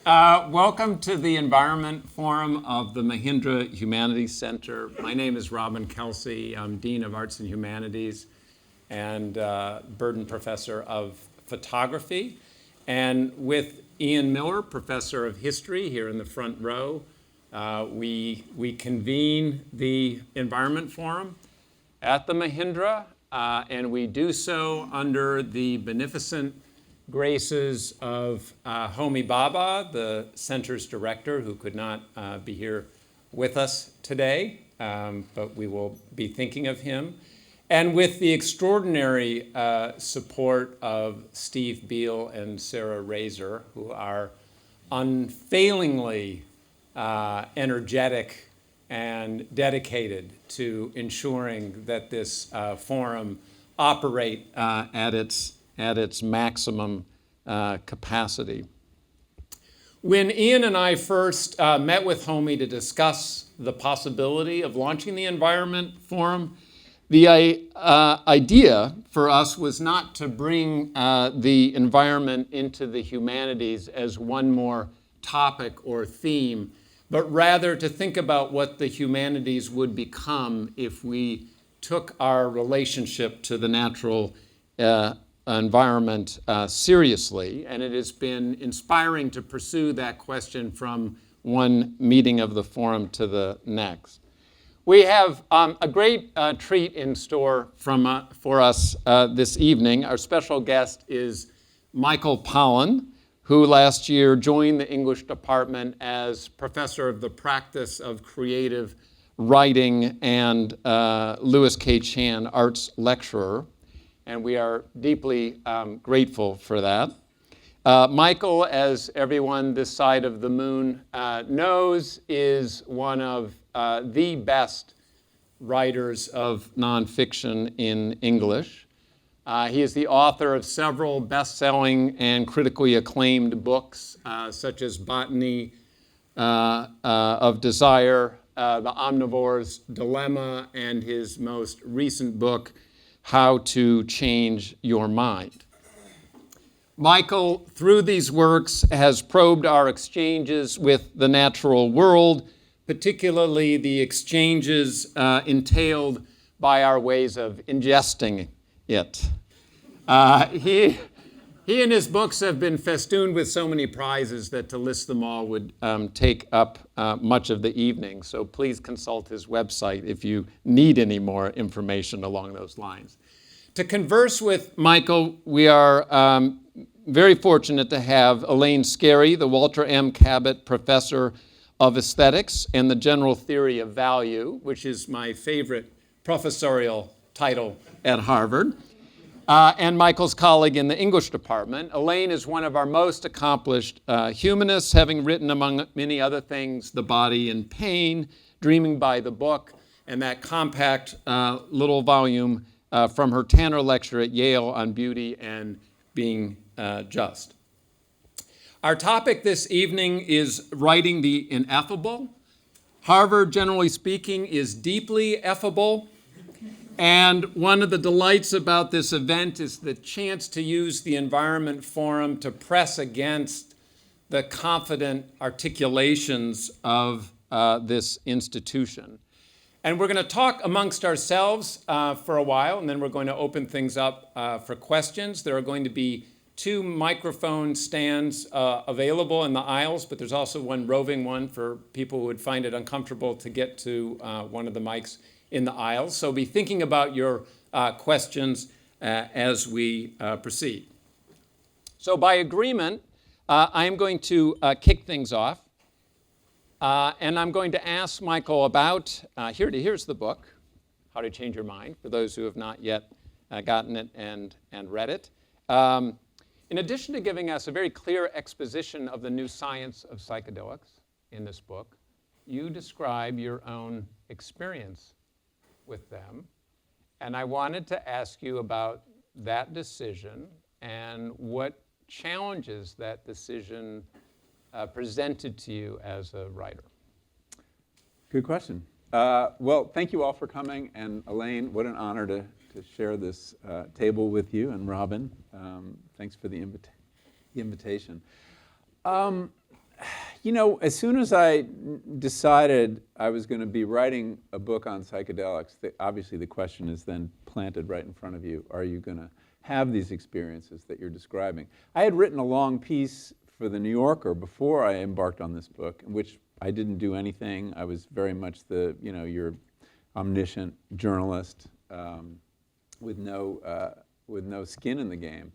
Welcome to the Environment Forum of the Mahindra Humanities Center. My name is Robin Kelsey. I'm Dean of Arts and Humanities and Burden Professor of Photography. And with Ian Miller, Professor of History here in the front row, we convene the Environment Forum at the Mahindra, and we do so under the beneficent graces of Homi Bhabha, the center's director, who could not be here with us today, but we will be thinking of him, and with the extraordinary support of Steve Beal and Sarah Razor, who are unfailingly energetic and dedicated to ensuring that this forum operate at its maximum capacity. When Ian and I first met with Homi to discuss the possibility of launching the Environment Forum, the idea for us was not to bring the environment into the humanities as one more topic or theme, but rather to think about what the humanities would become if we took our relationship to the natural environment seriously. And it has been inspiring to pursue that question from one meeting of the forum to the next. We have a great treat in store for us this evening. Our special guest is Michael Pollan, who last year joined the English department as professor of the practice of creative writing and Louis K. Chan arts lecturer. And we are deeply grateful for that. Michael, as everyone this side of the moon knows, is one of the best writers of nonfiction in English. He is the author of several best-selling and critically acclaimed books, such as Botany of Desire, The Omnivore's Dilemma, and his most recent book, How to Change Your Mind. Michael, through these works, has probed our exchanges with the natural world, particularly the exchanges entailed by our ways of ingesting it. He and his books have been festooned with so many prizes that to list them all would take up much of the evening. So please consult his website if you need any more information along those lines. To converse with Michael, we are very fortunate to have Elaine Scarry, the Walter M. Cabot Professor of Aesthetics and the General Theory of Value, which is my favorite professorial title at Harvard, and Michael's colleague in the English department. Elaine is one of our most accomplished humanists, having written, among many other things, The Body in Pain, Dreaming by the Book, and that compact little volume from her Tanner lecture at Yale on beauty and being just. Our topic this evening is writing the ineffable. Harvard, generally speaking, is deeply effable. And one of the delights about this event is the chance to use the Environment Forum to press against the confident articulations of this institution. And we're going to talk amongst ourselves for a while, and then we're going to open things up for questions. There are going to be 2 microphone stands available in the aisles, but there's also one roving one for people who would find it uncomfortable to get to one of the mics in the aisles. So be thinking about your questions as we proceed. So by agreement, I am going to kick things off. And I'm going to ask Michael about, here's the book, How to Change Your Mind, for those who have not yet gotten it and read it. In addition to giving us a very clear exposition of the new science of psychedelics in this book, you describe your own experience with them. And I wanted to ask you about that decision and what challenges that decision presented to you as a writer. Good question. Well, thank you all for coming. And Elaine, what an honor to share this table with you, and Robin. Thanks for the invitation. As soon as I decided I was going to be writing a book on psychedelics, obviously the question is then planted right in front of you. Are you going to have these experiences that you're describing? I had written a long piece for the New Yorker before I embarked on this book, in which I didn't do anything. I was very much your omniscient journalist with no skin in the game.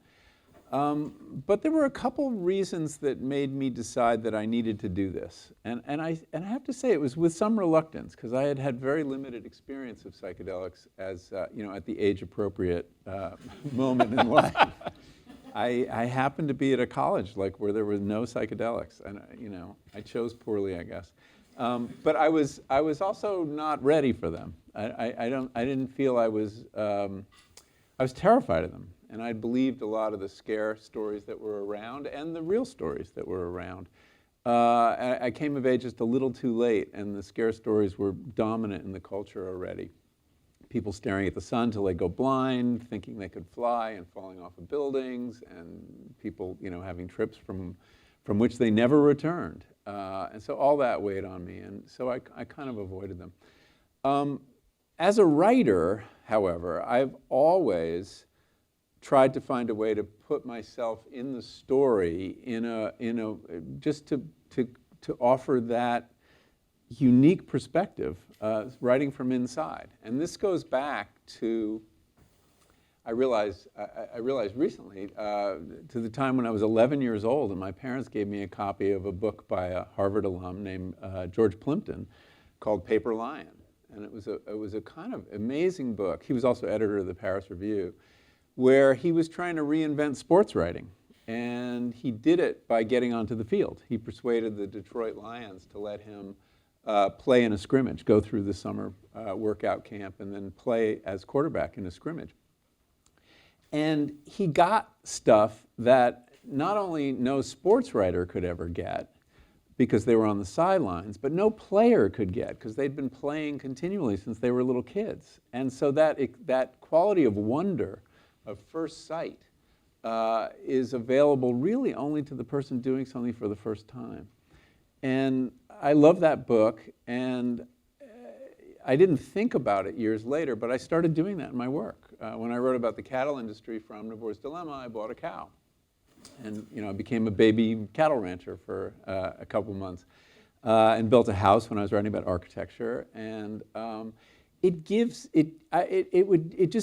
But there were a couple reasons that made me decide that I needed to do this. And I have to say it was with some reluctance, because I had had very limited experience of psychedelics as, at the age-appropriate moment in life. I happened to be at a college where there was no psychedelics, and I chose poorly, I guess. But I was also not ready for them. I didn't feel I was terrified of them. And I believed a lot of the scare stories that were around and the real stories that were around. I came of age just a little too late, and the scare stories were dominant in the culture already. People staring at the sun till they go blind, thinking they could fly and falling off of buildings, and people having trips from which they never returned. And so all that weighed on me, and so I kind of avoided them. As a writer, however, I've always tried to find a way to put myself in the story just to offer that unique perspective, writing from inside. And this goes back to, I realized recently, to the time when I was 11 years old, and my parents gave me a copy of a book by a Harvard alum named George Plimpton called Paper Lion. And it was a kind of amazing book. He was also editor of the Paris Review, where he was trying to reinvent sports writing. And he did it by getting onto the field. He persuaded the Detroit Lions to let him play in a scrimmage, go through the summer workout camp, and then play as quarterback in a scrimmage. And he got stuff that not only no sports writer could ever get, because they were on the sidelines, but no player could get, because they'd been playing continually since they were little kids. And so that quality of wonder, of first sight, is available really only to the person doing something for the first time. And I love that book, and I didn't think about it years later, but I started doing that in my work. When I wrote about the cattle industry for Omnivore's Dilemma, I bought a cow. And I became a baby cattle rancher for a couple months, and built a house when I was writing about architecture. And it just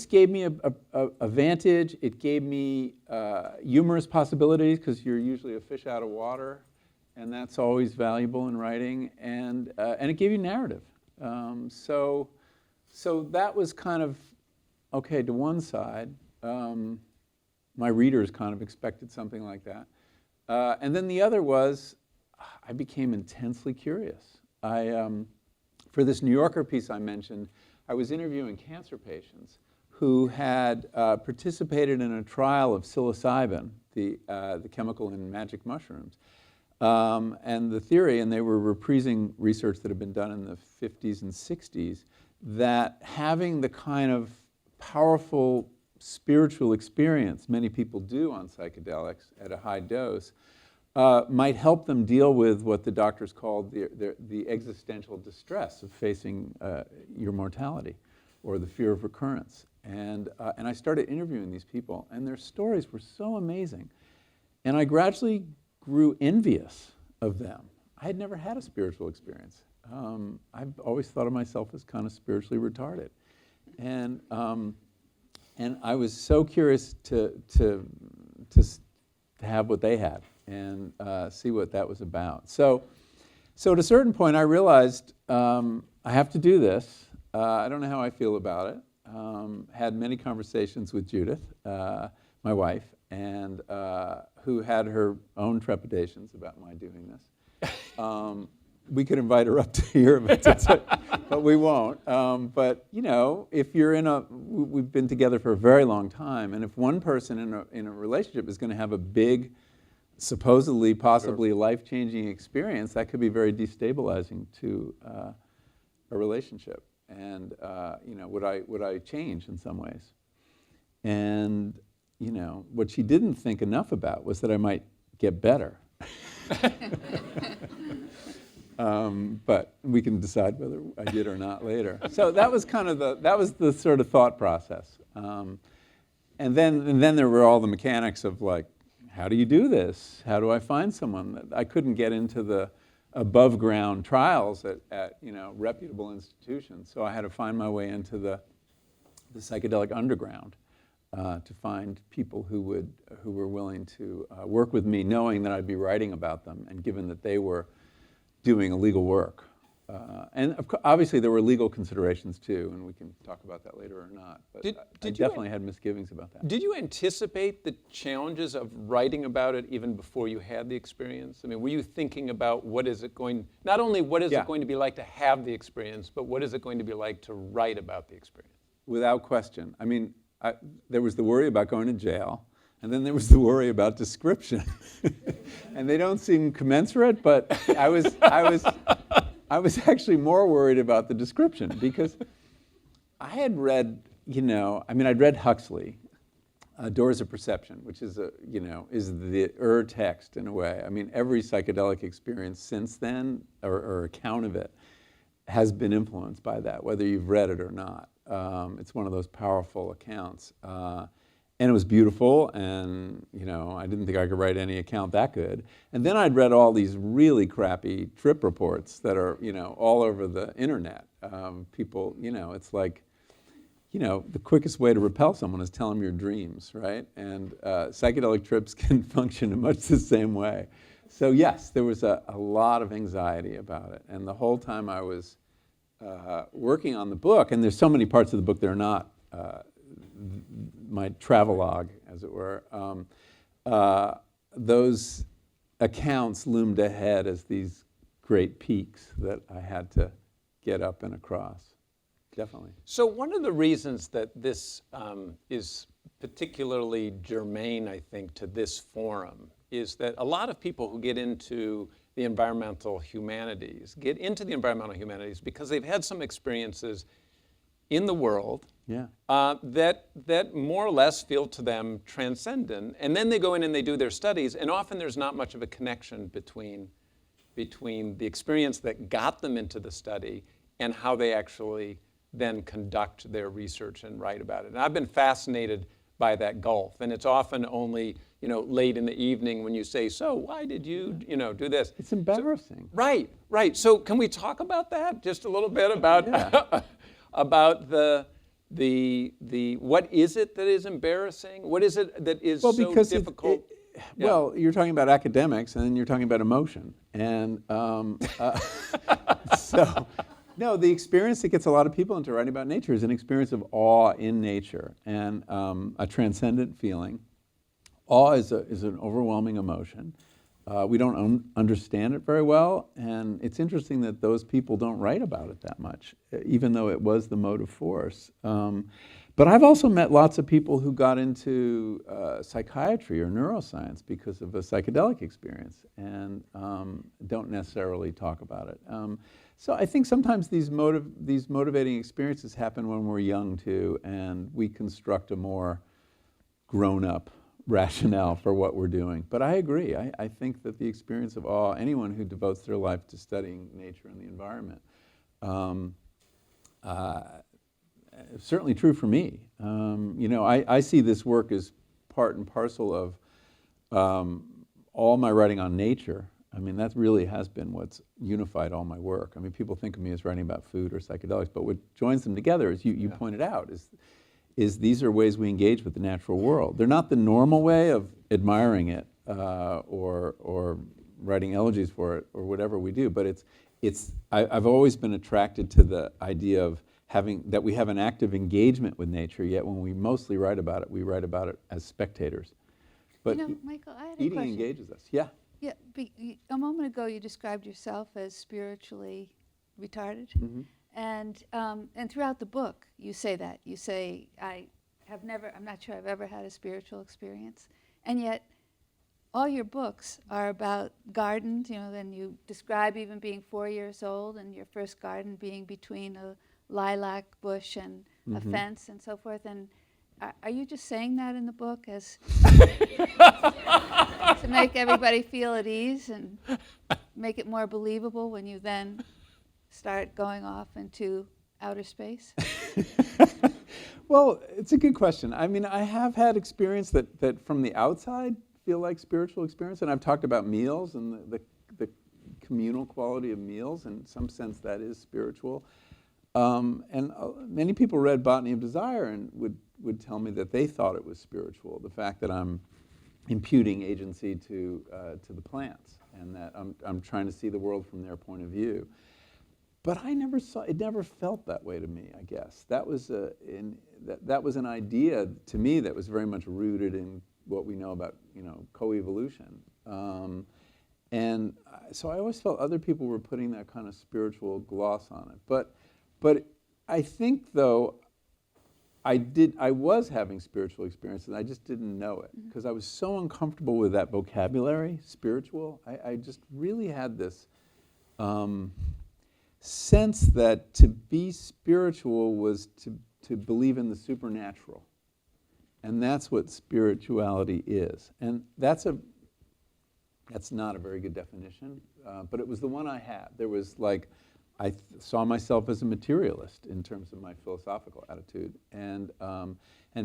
gave me a vantage. It gave me humorous possibilities, because you're usually a fish out of water, and that's always valuable in writing. And it gave you narrative. So that was kind of okay to one side. My readers kind of expected something like that. And then the other was, I became intensely curious. For this New Yorker piece I mentioned, I was interviewing cancer patients who had participated in a trial of psilocybin, the chemical in magic mushrooms. And the theory, and they were reprising research that had been done in the 50s and 60s, that having the kind of powerful spiritual experience many people do on psychedelics at a high dose might help them deal with what the doctors called the existential distress of facing your mortality, or the fear of recurrence. And I started interviewing these people, and their stories were so amazing. And I gradually grew envious of them. I had never had a spiritual experience. I've always thought of myself as kind of spiritually retarded. And I was so curious to have what they had and see what that was about. So at a certain point, I realized I have to do this. I don't know how I feel about it. Had many conversations with Judith, my wife, and who had her own trepidations about my doing this. We could invite her up to here, but we won't. But if you're we've been together for a very long time, and if one person in a relationship is going to have a big, supposedly, possibly life-changing experience, that could be very destabilizing to a relationship. And would I change in some ways? And what she didn't think enough about was that I might get better. But we can decide whether I did or not later. So that was kind of the sort of thought process. And then there were all the mechanics of like, how do you do this? How do I find someone? I couldn't get into the above ground trials at reputable institutions, so I had to find my way into the psychedelic underground to find people who were willing to work with me, knowing that I'd be writing about them, and given that they were doing illegal work. And obviously there were legal considerations too, and we can talk about that later or not. But I definitely had misgivings about that. Did you anticipate the challenges of writing about it even before you had the experience? I mean, were you thinking about not only what is it going to be like to have the experience, but what is it going to be like to write about the experience? Without question. I mean, there was the worry about going to jail, and then there was the worry about description. And they don't seem commensurate, but I was actually more worried about the description, because I had read, I'd read Huxley, Doors of Perception, which is is the text in a way. I mean, every psychedelic experience since then, or account of it, has been influenced by that, whether you've read it or not. It's one of those powerful accounts. And it was beautiful, and I didn't think I could write any account that good. And then I'd read all these really crappy trip reports that are all over the internet. People, it's like, the quickest way to repel someone is tell them your dreams, right? And psychedelic trips can function in much the same way. So yes, there was a lot of anxiety about it, and the whole time I was working on the book, and there's so many parts of the book that are not my travelogue, as it were, those accounts loomed ahead as these great peaks that I had to get up and across. Definitely. So one of the reasons that this is particularly germane, I think, to this forum is that a lot of people who get into the environmental humanities because they've had some experiences in the world that more or less feel to them transcendent. And then they go in and they do their studies, and often there's not much of a connection between the experience that got them into the study and how they actually then conduct their research and write about it. And I've been fascinated by that gulf. And it's often only, late in the evening when you say, so why did you, do this? It's embarrassing. So, right. So can we talk about that just a little bit about about the what is it that is embarrassing? What is it that is so difficult? Well, you're talking about academics, and then you're talking about emotion. And no, the experience that gets a lot of people into writing about nature is an experience of awe in nature, and a transcendent feeling. Awe is an overwhelming emotion. We don't understand it very well, and it's interesting that those people don't write about it that much, even though it was the motive force. But I've also met lots of people who got into psychiatry or neuroscience because of a psychedelic experience, and don't necessarily talk about it. So I think sometimes these motivating experiences happen when we're young too, and we construct a more grown-up rationale for what we're doing. But I agree. I think that the experience of awe, anyone who devotes their life to studying nature and the environment, is certainly true for me. I see this work as part and parcel of all my writing on nature. I mean, that really has been what's unified all my work. I mean, people think of me as writing about food or psychedelics, but what joins them together, as you pointed out, is these are ways we engage with the natural world. They're not the normal way of admiring it or writing elegies for it or whatever we do, but I've always been attracted to the idea of that we have an active engagement with nature, yet when we mostly write about it, we write about it as spectators. But Michael, I had a eating question. engages us. Yeah. Yeah, a moment ago you described yourself as spiritually retarded. Mm-hmm. And throughout the book, you say that. You say, I'm not sure I've ever had a spiritual experience. And yet, all your books are about gardens, then you describe even being 4 years old and your first garden being between a lilac bush and a fence and so forth. And are you just saying that in the book as to make everybody feel at ease? And make it more believable when you then start going off into outer space? Well, it's a good question. I mean, I have had experience that from the outside feel like spiritual experience, and I've talked about meals and the communal quality of meals. In some sense, that is spiritual. Many people read Botany of Desire and would tell me that they thought it was spiritual, the fact that I'm imputing agency to the plants, and that I'm trying to see the world from their point of view. But I never saw it. Never felt that way to me. I guess that was that was an idea to me that was very much rooted in what we know about coevolution. So I always felt other people were putting that kind of spiritual gloss on it. But I think though I was having spiritual experiences. I just didn't know it because I was so uncomfortable with that vocabulary, spiritual. I just really had this sense that to be spiritual was to believe in the supernatural. And that's what spirituality is. And that's not a very good definition, but it was the one I had. There was I saw myself as a materialist in terms of my philosophical attitude. And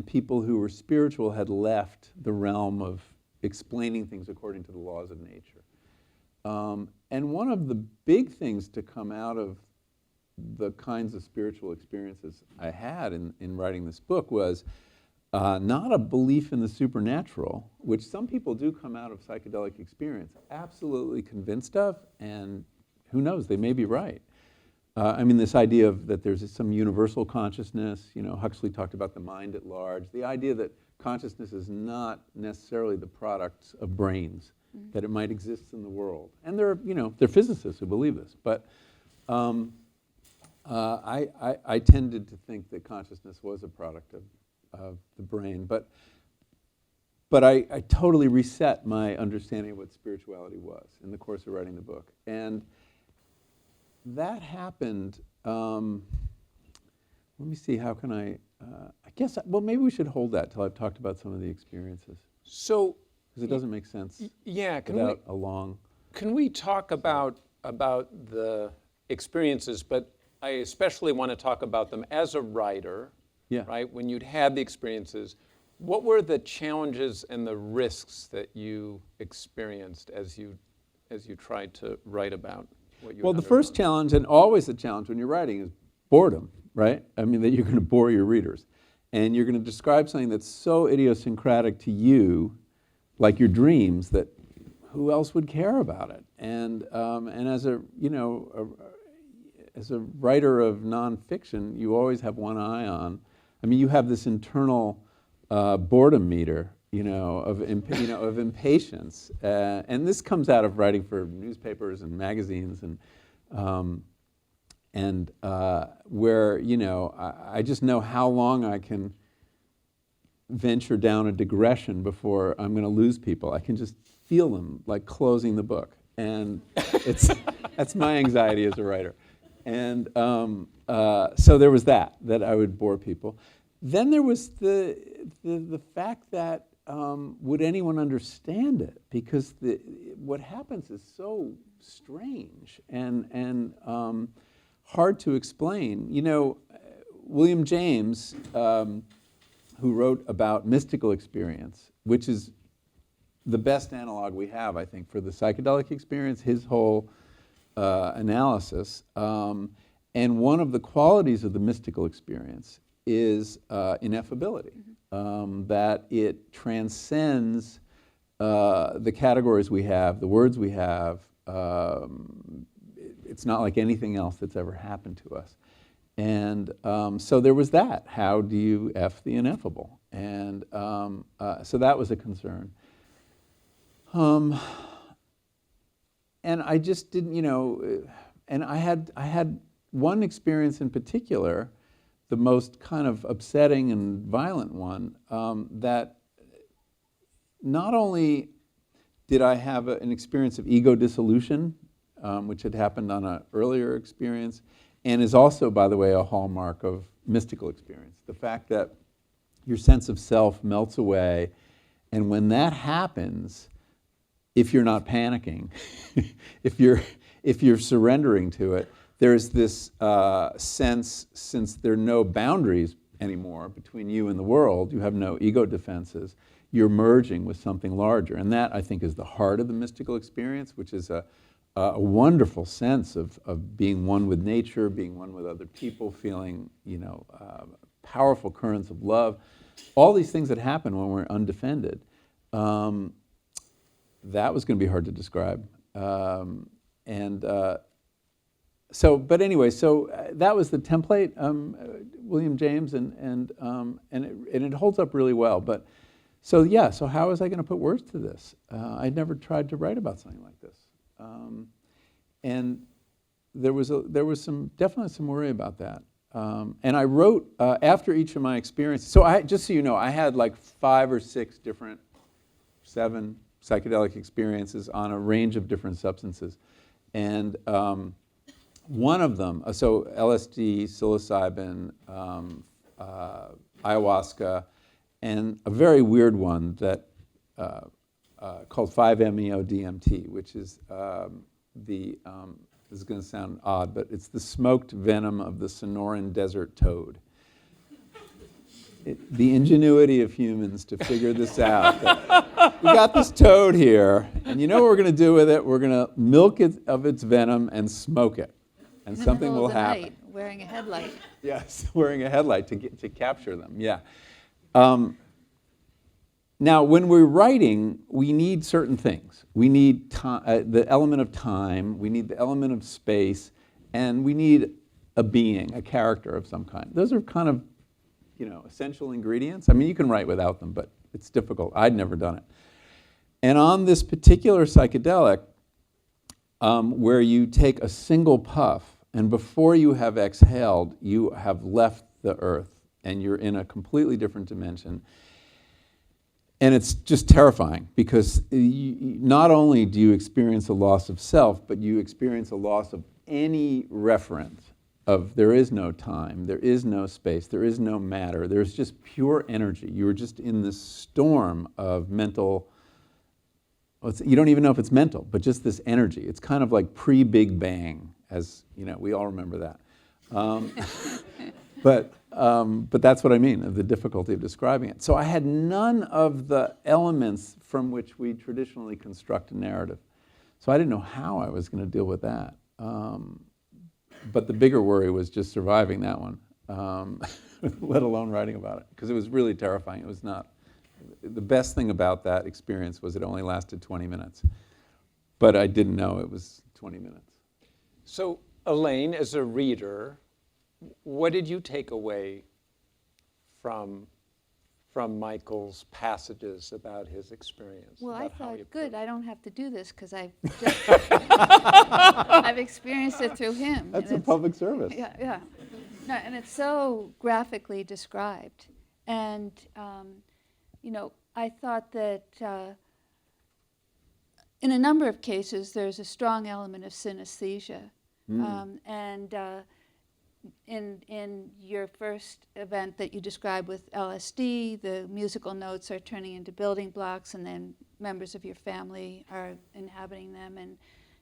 people who were spiritual had left the realm of explaining things according to the laws of nature. And one of the big things to come out of the kinds of spiritual experiences I had in writing this book was not a belief in the supernatural, which some people do come out of psychedelic experience absolutely convinced of, and who knows, they may be right. I mean, this idea of that there's some universal consciousness, Huxley talked about the mind at large, the idea that consciousness is not necessarily the product of brains, that it might exist in the world. And there are physicists who believe this, but I tended to think that consciousness was a product of the brain. But I totally reset my understanding of what spirituality was in the course of writing the book. And that happened, let me see, how can I guess, maybe we should hold that till I've talked about some of the experiences. So, because it doesn't make sense without a long... Can we talk about the experiences, but I especially want to talk about them as a writer, right? When you'd had the experiences, what were the challenges and the risks that you experienced as you tried to write about what you the first challenge, and always the challenge when you're writing, is boredom, right? I mean, that you're going to bore your readers. And you're going to describe something that's so idiosyncratic to you, like your dreams, that who else would care about it? And as a writer of nonfiction, you always have one eye on. I mean, you have this internal boredom meter, of impatience, and this comes out of writing for newspapers and magazines, and where I just know how long I can venture down a digression before I'm going to lose people. I can just feel them like closing the book, and that's my anxiety as a writer. And so there was that I would bore people. Then there was the fact that would anyone understand it? Because what happens is so strange and hard to explain. William James, who wrote about mystical experience, which is the best analog we have, I think, for the psychedelic experience, his whole analysis. And one of the qualities of the mystical experience is ineffability, that it transcends the categories we have, the words we have. It's not like anything else that's ever happened to us. And so there was that. How do you F the ineffable? And so that was a concern. And I just didn't, and I had one experience in particular, the most kind of upsetting and violent one, that not only did I have an experience of ego dissolution, which had happened on an earlier experience, and is also, by the way, a hallmark of mystical experience. The fact that your sense of self melts away, and when that happens, if you're not panicking, if you're surrendering to it, there's this sense, since there are no boundaries anymore between you and the world, you have no ego defenses, you're merging with something larger. And that, I think, is the heart of the mystical experience, which is a wonderful sense of being one with nature, being one with other people, feeling, powerful currents of love. All these things that happen when we're undefended. That was going to be hard to describe. But anyway, that was the template, William James, and it holds up really well. But so how was I going to put words to this? I'd never tried to write about something like this, and there was definitely some worry about that. And I wrote after each of my experiences. So just so you know, I had like 5 or 6 different, 7 psychedelic experiences on a range of different substances, and one of them, so LSD, psilocybin, ayahuasca, and a very weird one that called 5-MeO-DMT, which is this is going to sound odd, but it's the smoked venom of the Sonoran desert toad. The ingenuity of humans to figure this out. We got this toad here, and you know what we're going to do with it? We're going to milk it of its venom and smoke it, and something will happen. Night, wearing a headlight. Yes, wearing a headlight to capture them. Yeah. Now, when we're writing, we need certain things. We need the element of time. We need the element of space, and we need a being, a character of some kind. Those are kind of, essential ingredients. I mean, you can write without them, but it's difficult. I'd never done it. And on this particular psychedelic, where you take a single puff, and before you have exhaled, you have left the earth, and you're in a completely different dimension. And it's just terrifying, because not only do you experience a loss of self, but you experience a loss of any reference of there is no time, there is no space, there is no matter, there's just pure energy. You're just in this storm of mental, you don't even know if it's mental, but just this energy. It's kind of like pre-Big Bang, as we all remember that. But that's what I mean, of the difficulty of describing it. So I had none of the elements from which we traditionally construct a narrative. So I didn't know how I was going to deal with that. But the bigger worry was just surviving that one, let alone writing about it, because it was really terrifying. It was not. The best thing about that experience was it only lasted 20 minutes. But I didn't know it was 20 minutes. So, Elaine, as a reader, what did you take away from Michael's passages about his experience? Well, I about how thought, he good, approached I don't have to do this, because I've experienced it through him. That's and a public service. Yeah. No, and it's so graphically described. And, I thought that in a number of cases, there's a strong element of synesthesia. In your first event that you described with LSD, the musical notes are turning into building blocks, and then members of your family are inhabiting them.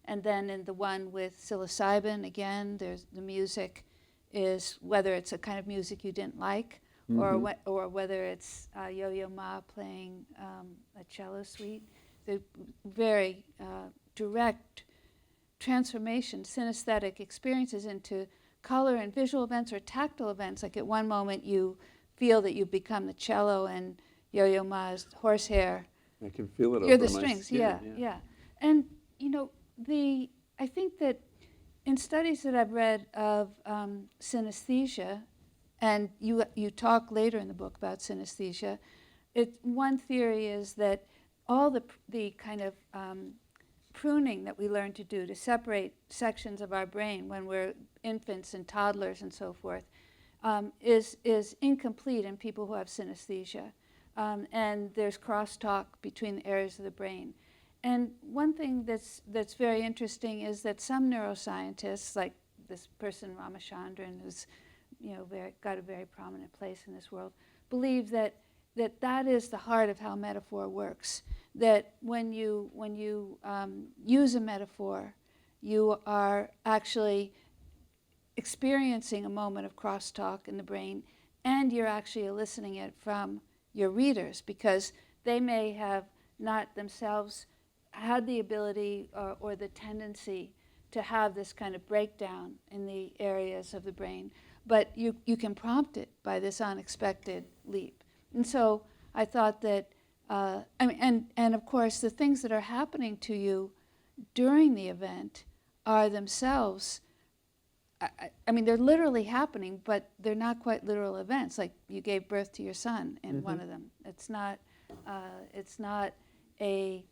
And then in the one with psilocybin, again, there's the music is whether it's a kind of music you didn't like, or whether it's Yo-Yo Ma playing a cello suite. The very direct transformation, synesthetic experiences into color and visual events or tactile events. Like at one moment you feel that you've become the cello and Yo-Yo Ma's horsehair. I can feel it. You're over the my strings, skin, yeah. And I think that in studies that I've read of synesthesia, and you talk later in the book about synesthesia, one theory is that all the kind of pruning that we learn to do to separate sections of our brain when we're infants and toddlers and so forth is incomplete in people who have synesthesia. And there's crosstalk between the areas of the brain. And one thing that's very interesting is that some neuroscientists, like this person Ramachandran, who's got a very prominent place in this world, believe that that is the heart of how metaphor works. That when you use a metaphor, you are actually experiencing a moment of crosstalk in the brain, and you're actually eliciting it from your readers, because they may have not themselves had the ability or the tendency to have this kind of breakdown in the areas of the brain, but you can prompt it by this unexpected leap. And so I thought that, and of course the things that are happening to you during the event are themselves, I mean, they're literally happening, but they're not quite literal events. Like you gave birth to your son in one of them. It's not a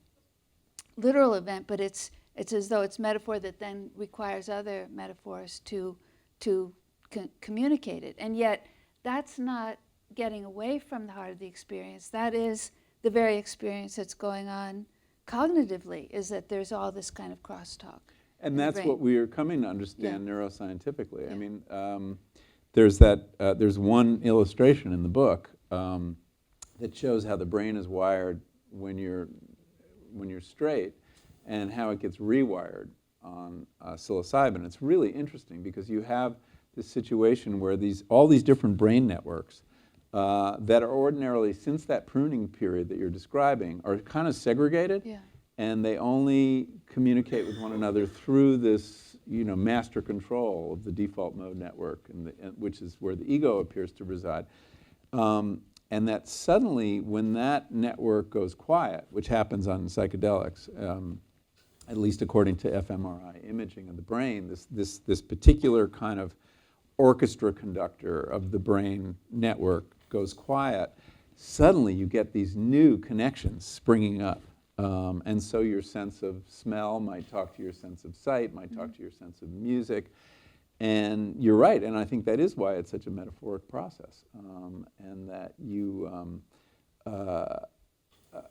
literal event, but it's as though it's metaphor that then requires other metaphors to communicate it. And yet, that's not getting away from the heart of the experience. That is the very experience that's going on cognitively, is that there's all this kind of crosstalk. And that's what we are coming to understand neuroscientifically. Yeah. I mean, there's one illustration in the book that shows how the brain is wired when you're straight, and how it gets rewired on psilocybin. It's really interesting because you have this situation where all these different brain networks that are ordinarily, since that pruning period that you're describing, are kind of segregated. Yeah. And they only communicate with one another through this, master control of the default mode network, which is where the ego appears to reside. And that suddenly, when that network goes quiet, which happens on psychedelics, at least according to fMRI imaging of the brain, this particular kind of orchestra conductor of the brain network goes quiet, suddenly you get these new connections springing up. And so your sense of smell might talk to your sense of sight, might talk to your sense of music. And you're right, and I think that is why it's such a metaphoric process. And that you,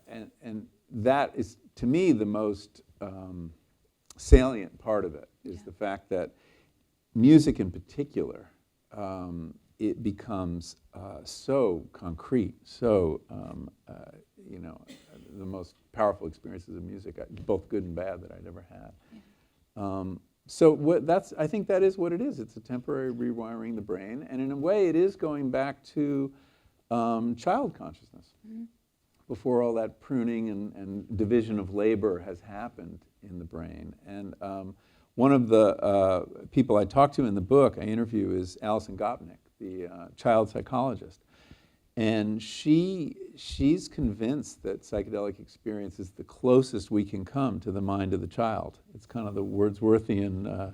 and that is, to me, the most salient part of it, is the fact that music in particular, it becomes so concrete, so, the most powerful experiences of music, both good and bad, that I'd ever had. Yeah. So I think that is what it is. It's a temporary rewiring the brain, and in a way it is going back to child consciousness, before all that pruning and division of labor has happened in the brain. And one of the people I talk to in the book, I interview, is Alison Gopnik, the child psychologist. And she's convinced that psychedelic experience is the closest we can come to the mind of the child. It's kind of the Wordsworthian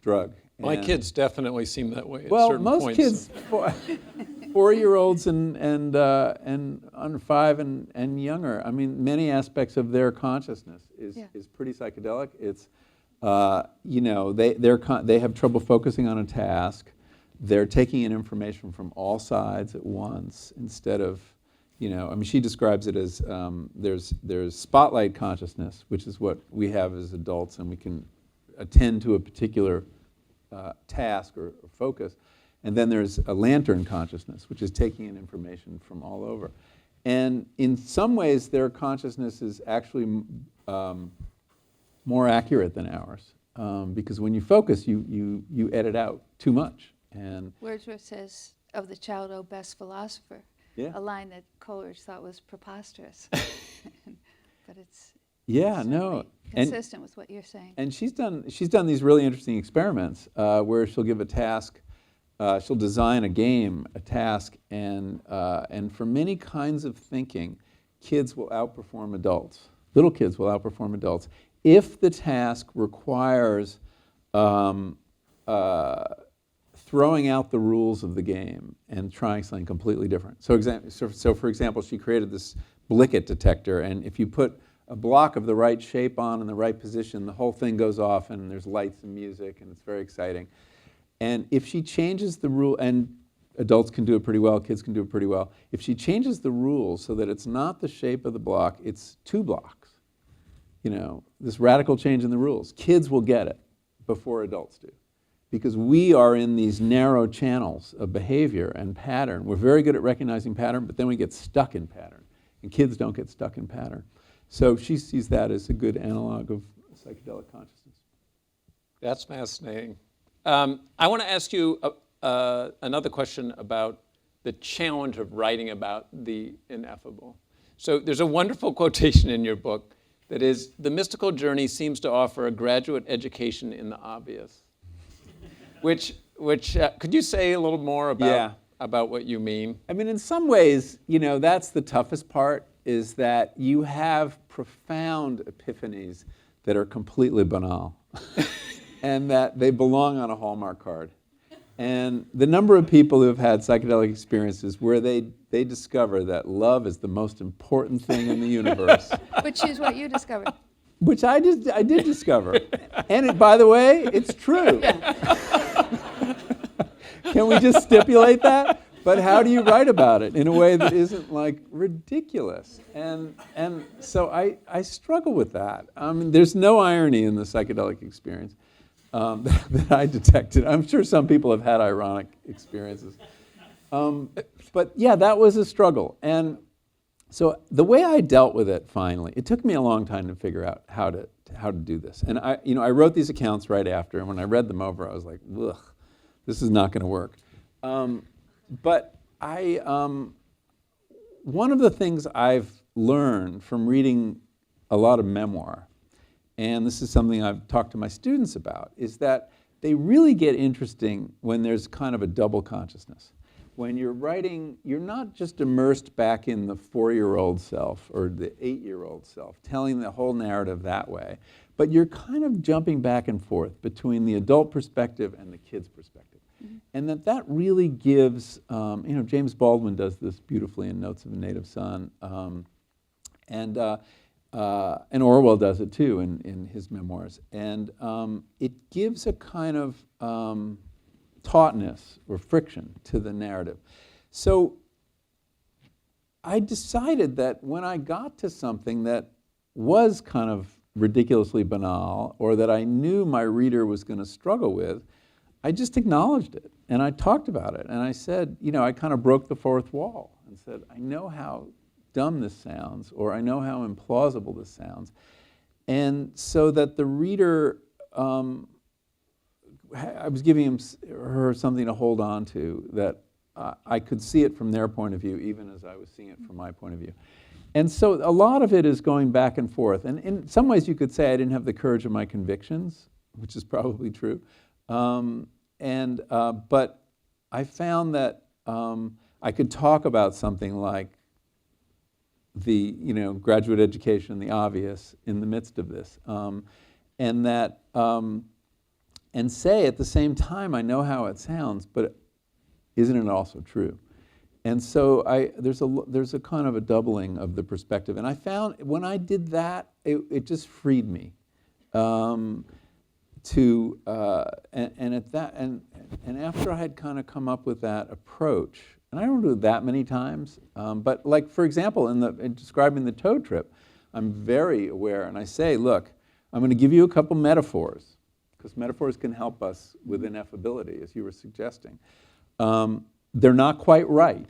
drug. My kids definitely seem that way at well, certain most points. kids, 4-year-olds and under 5 and younger, I mean, many aspects of their consciousness is pretty psychedelic. It's, they have trouble focusing on a task. They're taking in information from all sides at once instead of, she describes it as there's spotlight consciousness, which is what we have as adults, and we can attend to a particular task or focus. And then there's a lantern consciousness, which is taking in information from all over. And in some ways, their consciousness is actually more accurate than ours, because when you focus, you edit out too much. And Wordsworth says, of the child, O best philosopher, a line that Coleridge thought was preposterous. But it's consistent with what you're saying. And she's done these really interesting experiments where she'll give a task, she'll design a game, a task, and for many kinds of thinking, kids will outperform adults. Little kids will outperform adults if the task requires throwing out the rules of the game and trying something completely different. So for example, she created this Blicket detector, and if you put a block of the right shape on in the right position, the whole thing goes off, and there's lights and music, and it's very exciting. And if she changes the rule, and adults can do it pretty well, kids can do it pretty well, if she changes the rules so that it's not the shape of the block, it's 2 blocks, this radical change in the rules, kids will get it before adults do. because we are in these narrow channels of behavior and pattern. We're very good at recognizing pattern, but then we get stuck in pattern. And kids don't get stuck in pattern. So she sees that as a good analog of psychedelic consciousness. That's fascinating. I want to ask you another question about the challenge of writing about the ineffable. So there's a wonderful quotation in your book that is, "The mystical journey seems to offer a graduate education in the obvious." Which could you say a little more about what you mean? I mean, in some ways, that's the toughest part, is that you have profound epiphanies that are completely banal and that they belong on a Hallmark card. And the number of people who have had psychedelic experiences where they discover that love is the most important thing in the universe. Which is what you discovered. Which I did discover. And by the way, it's true. Can we just stipulate that? But how do you write about it in a way that isn't like ridiculous? And so I struggle with that. I mean, there's no irony in the psychedelic experience that I detected. I'm sure some people have had ironic experiences. But yeah, that was a struggle. And so the way I dealt with it finally, it took me a long time to figure out how to do this. And I wrote these accounts right after, and when I read them over, I was like, ugh, this is not going to work. But one of the things I've learned from reading a lot of memoir, and this is something I've talked to my students about, is that they really get interesting when there's kind of a double consciousness. When you're writing, you're not just immersed back in the 4-year-old self or the 8-year-old self, telling the whole narrative that way, but you're kind of jumping back and forth between the adult perspective and the kid's perspective. Mm-hmm. And that really gives, James Baldwin does this beautifully in Notes of a Native Son, and Orwell does it too in his memoirs. And it gives a kind of tautness or friction to the narrative. So I decided that when I got to something that was kind of ridiculously banal, or that I knew my reader was going to struggle with, I just acknowledged it, and I talked about it, and I said, I kind of broke the fourth wall and said, I know how dumb this sounds, or I know how implausible this sounds, and so that the reader, I was giving her something to hold on to, that I could see it from their point of view, even as I was seeing it from my point of view. And so a lot of it is going back and forth, and in some ways you could say I didn't have the courage of my convictions, which is probably true. But I found that I could talk about something like the graduate education, the obvious, in the midst of this, and say at the same time, I know how it sounds, but isn't it also true? And so there's a kind of a doubling of the perspective, and I found when I did that, it just freed me. And after I had kind of come up with that approach, and I don't do it that many times, but like for example, in describing the toad trip, I'm very aware, and I say, look, I'm going to give you a couple metaphors, because metaphors can help us with ineffability, as you were suggesting. They're not quite right,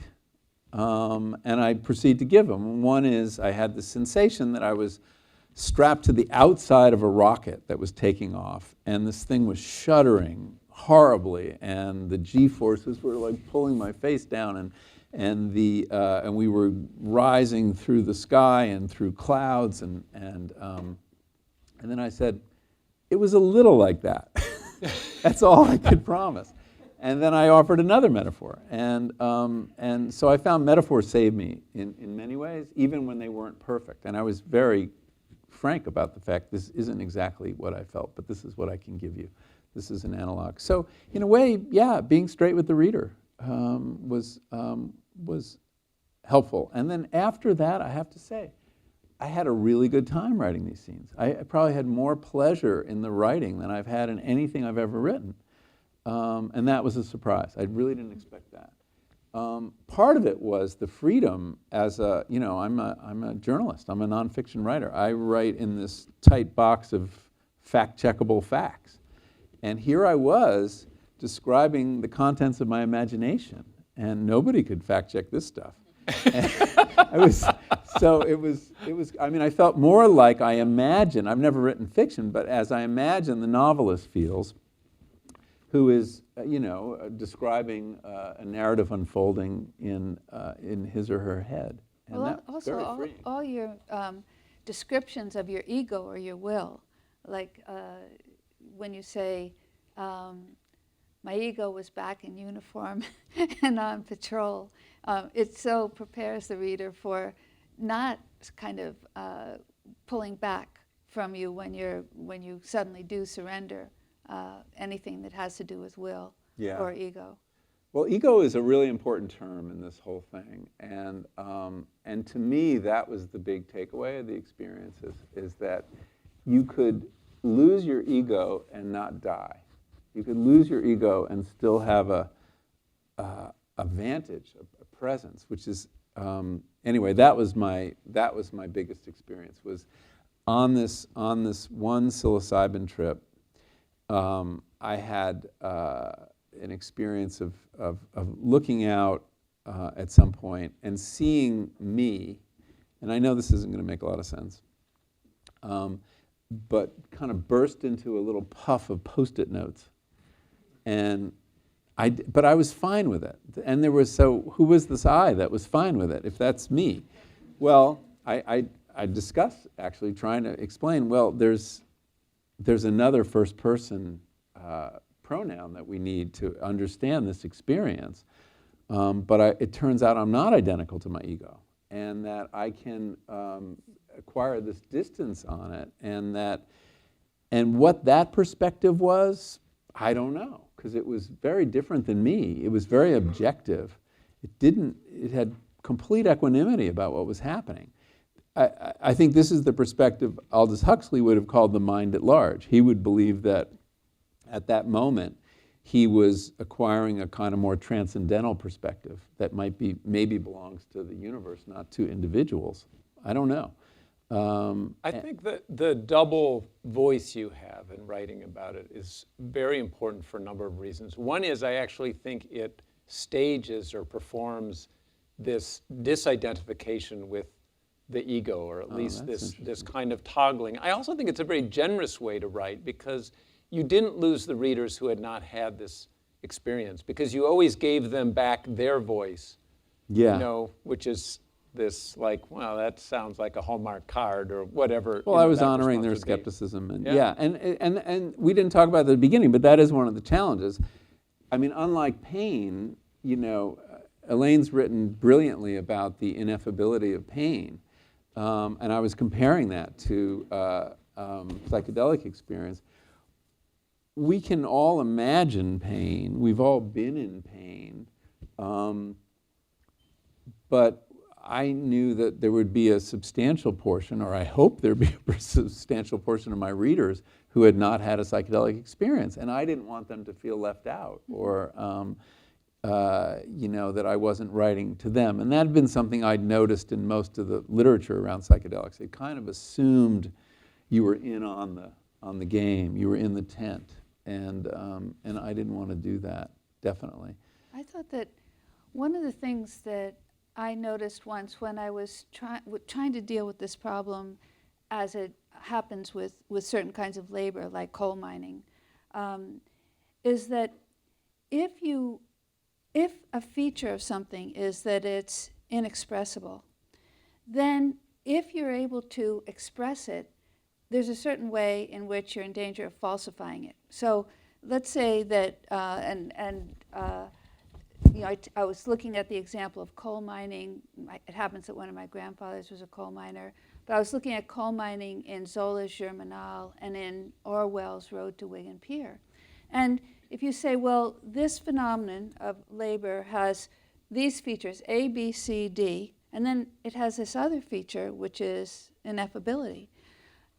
and I proceed to give them. One is I had the sensation that I was strapped to the outside of a rocket that was taking off, and this thing was shuddering horribly, and the G-forces were like pulling my face down, and we were rising through the sky and through clouds, and then I said, it was a little like that. That's all I could promise. And then I offered another metaphor, and so I found metaphors saved me in many ways, even when they weren't perfect. And I was very frank about the fact this isn't exactly what I felt, but this is what I can give you. This is an analog. So in a way, yeah, being straight with the reader was helpful. And then after that, I have to say, I had a really good time writing these scenes. I probably had more pleasure in the writing than I've had in anything I've ever written. And that was a surprise. I really didn't expect that. Part of it was the freedom as I'm a journalist. I'm a nonfiction writer. I write in this tight box of fact-checkable facts. And here I was describing the contents of my imagination, and nobody could fact check this stuff. I mean, I felt more like I imagine, I've never written fiction, but as I imagine the novelist feels, who is, describing a narrative unfolding in his or her head. And Well, that's also, very freeing. all your descriptions of your ego or your will, like when you say, my ego was back in uniform and on patrol, it so prepares the reader for not kind of pulling back from you when you suddenly do surrender anything that has to do with will or ego. Well, ego is a really important term in this whole thing, and to me, that was the big takeaway of the experiences: is that you could lose your ego and not die. You could lose your ego and still have a vantage, a presence, which is anyway. That was my biggest experience. Was on this one psilocybin trip. I had an experience of looking out at some point and seeing me, and I know this isn't going to make a lot of sense, but kind of burst into a little puff of Post-it notes. But I was fine with it. And who was this I that was fine with it, if that's me? Well, I discussed actually trying to explain, well, there's another first person pronoun that we need to understand this experience. But it turns out I'm not identical to my ego, and that I can acquire this distance on it, and what that perspective was, I don't know, because it was very different than me. It was very objective. It had complete equanimity about what was happening. I think this is the perspective Aldous Huxley would have called the mind at large. He would believe that at that moment he was acquiring a kind of more transcendental perspective that maybe belongs to the universe, not to individuals. I don't know. I think that the double voice you have in writing about it is very important for a number of reasons. One is I actually think it stages or performs this disidentification with the ego, or at least this kind of toggling. I also think it's a very generous way to write, because you didn't lose the readers who had not had this experience, because you always gave them back their voice, which is this well, that sounds like a Hallmark card or whatever. Well, I was honoring their skepticism, and we didn't talk about it at the beginning, but that is one of the challenges. I mean, unlike pain, Elaine's written brilliantly about the ineffability of pain, and I was comparing that to psychedelic experience. We can all imagine pain. We've all been in pain, but I knew that there would be a substantial portion, or I hope there'd be a substantial portion of my readers who had not had a psychedelic experience, and I didn't want them to feel left out, or that I wasn't writing to them. And that had been something I'd noticed in most of the literature around psychedelics. It kind of assumed you were in on the game, you were in the tent, and I didn't want to do that, definitely. I thought that one of the things that I noticed once when I was trying to deal with this problem as it happens with certain kinds of labor, like coal mining, is that if a feature of something is that it's inexpressible, then if you're able to express it, there's a certain way in which you're in danger of falsifying it. So let's say that, I was looking at the example of coal mining. It happens that one of my grandfathers was a coal miner. But I was looking at coal mining in Zola's Germinal and in Orwell's Road to Wigan Pier. And if you say, well, this phenomenon of labor has these features, A, B, C, D, and then it has this other feature, which is ineffability.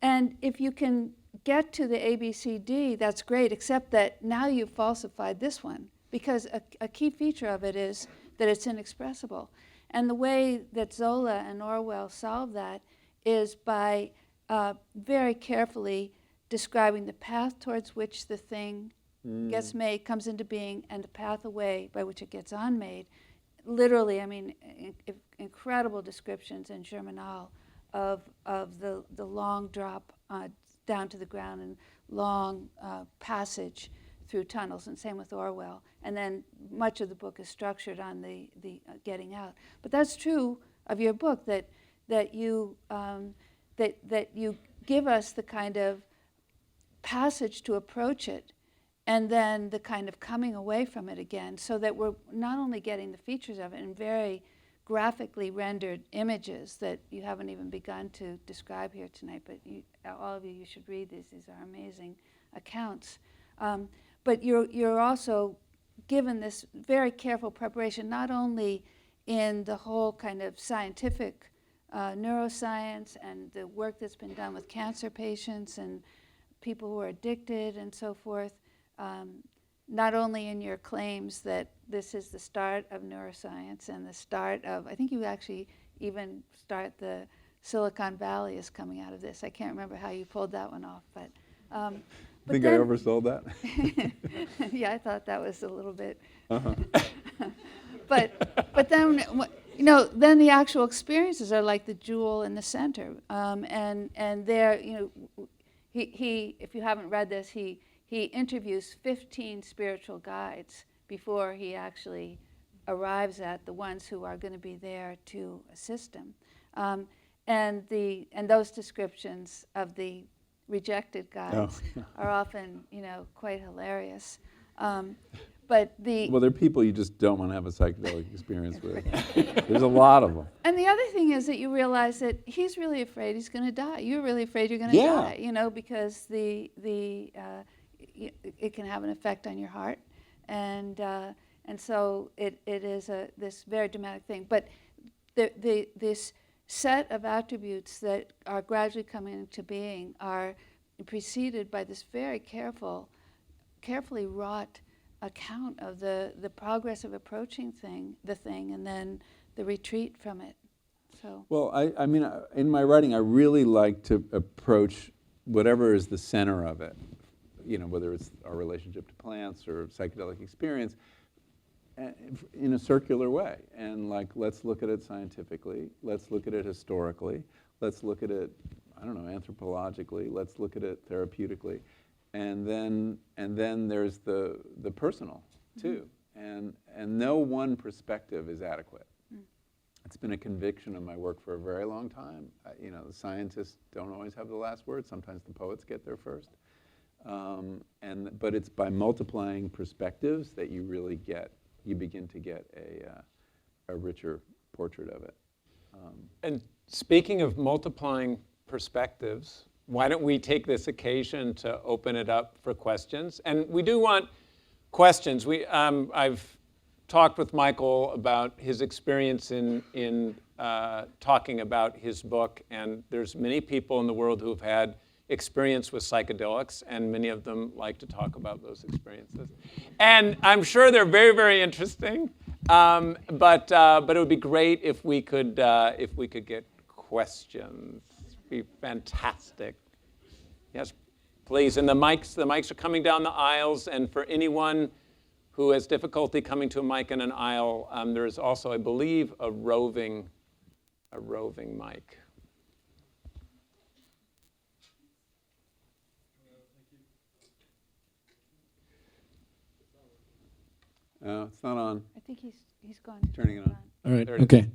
And if you can get to the A, B, C, D, that's great, except that now you've falsified this one, because a key feature of it is that it's inexpressible. And the way that Zola and Orwell solve that is by very carefully describing the path towards which the thing gets made, comes into being, and the path away by which it gets unmade. Literally, I mean, incredible descriptions in Germinal of the long drop down to the ground and long passage through tunnels, and same with Orwell. And then much of the book is structured on the getting out. But that's true of your book, that you give us the kind of passage to approach it, and then the kind of coming away from it again, so that we're not only getting the features of it in very graphically rendered images that you haven't even begun to describe here tonight, but all of you should read these. These are amazing accounts. But you're also given this very careful preparation, not only in the whole kind of scientific neuroscience and the work that's been done with cancer patients and people who are addicted and so forth, not only in your claims that this is the start of neuroscience and the start of, I think you actually even start the Silicon Valley is coming out of this. I can't remember how you pulled that one off, but think I oversold that? yeah, I thought that was a little bit. But then, you know, then the actual experiences are like the jewel in the center, and there, you know, he if you haven't read this, he interviews 15 spiritual guides before he actually arrives at the ones who are going to be there to assist him, and those descriptions of the rejected guides are often, you know, quite hilarious. But well, they're people you just don't want to have a psychedelic experience with. There's a lot of them. And the other thing is that you realize that he's really afraid he's going to die. You're really afraid you're going to die, you know, because it can have an effect on your heart, and so it is this very dramatic thing. But this set of attributes that are gradually coming into being are preceded by this very carefully wrought account of the progress of approaching the thing, and then the retreat from it. So. Well, I mean, in my writing, I really like to approach whatever is the center of it, you know, whether it's our relationship to plants or psychedelic experience, in a circular way. And like, let's look at it scientifically, let's look at it historically, let's look at it, I don't know, anthropologically, let's look at it therapeutically. And then there's the personal too, and no one perspective is adequate. It's been a conviction of my work for a very long time. You know, the scientists don't always have the last word. Sometimes the poets get there first. But it's by multiplying perspectives that you really begin to get a richer portrait of it. And speaking of multiplying perspectives, why don't we take this occasion to open it up for questions? And we do want questions. I've talked with Michael about his experience in talking about his book, and there's many people in the world who have had experience with psychedelics, and many of them like to talk about those experiences. And I'm sure they're very, very interesting, but it would be great if we could get questions. Be fantastic. Yes, please. And the mics are coming down the aisles. And for anyone who has difficulty coming to a mic in an aisle, there is also, I believe, a roving mic. It's not on. I think he's gone. Turning it on. All right. Okay.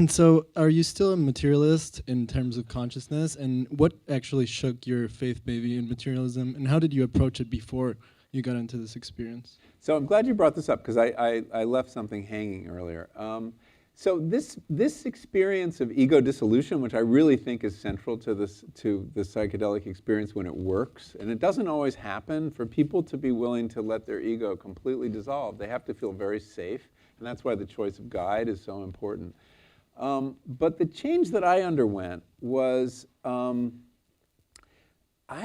So are you still a materialist in terms of consciousness, and what actually shook your faith maybe in materialism, and how did you approach it before you got into this experience? So I'm glad you brought this up, because I left something hanging earlier. So this experience of ego dissolution, which I really think is central to the psychedelic experience when it works, and it doesn't always happen. For people to be willing to let their ego completely dissolve, they have to feel very safe. And that's why the choice of guide is so important. But the change that I underwent was I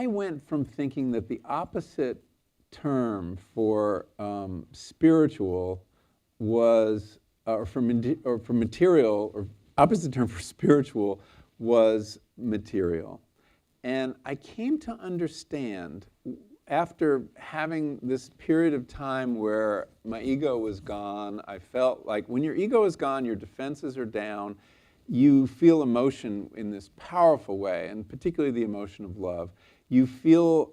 went from thinking that the opposite term for spiritual was, or for material, or opposite term for spiritual was material. And I came to understand, after having this period of time where my ego was gone, I felt like when your ego is gone, your defenses are down, you feel emotion in this powerful way, and particularly the emotion of love. You feel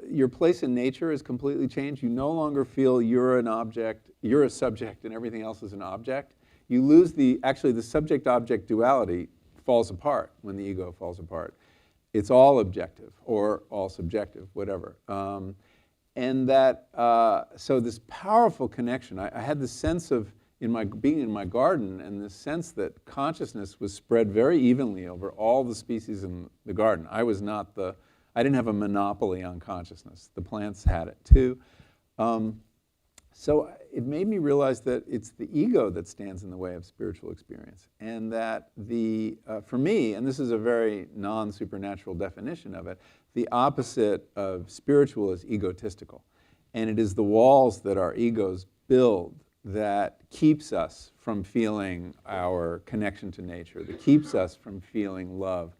your place in nature has completely changed. You no longer feel you're an object, you're a subject, and everything else is an object. You lose actually the subject-object duality falls apart when the ego falls apart. It's all objective or all subjective, whatever. And that, so this powerful connection, I had this sense of, being in my garden, and this sense that consciousness was spread very evenly over all the species in the garden. I didn't have a monopoly on consciousness. The plants had it too. So it made me realize that it's the ego that stands in the way of spiritual experience. And that for me, and this is a very non-supernatural definition of it, the opposite of spiritual is egotistical. And it is the walls that our egos build that keeps us from feeling our connection to nature, that keeps us from feeling love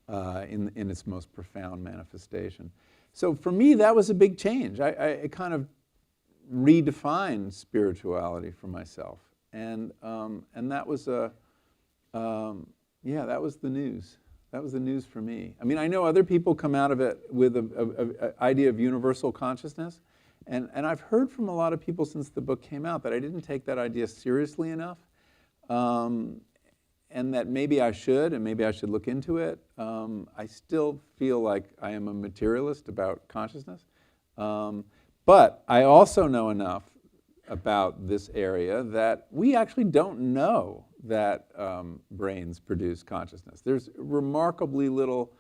in its most profound manifestation. So for me, that was a big change. I kind of redefined spirituality for myself, and that was that was the news. That was the news for me. I mean, I know other people come out of it with an idea of universal consciousness, and I've heard from a lot of people since the book came out that I didn't take that idea seriously enough, and that maybe I should, and maybe I should look into it. I still feel like I am a materialist about consciousness. But I also know enough about this area that we actually don't know that brains produce consciousness. There's remarkably little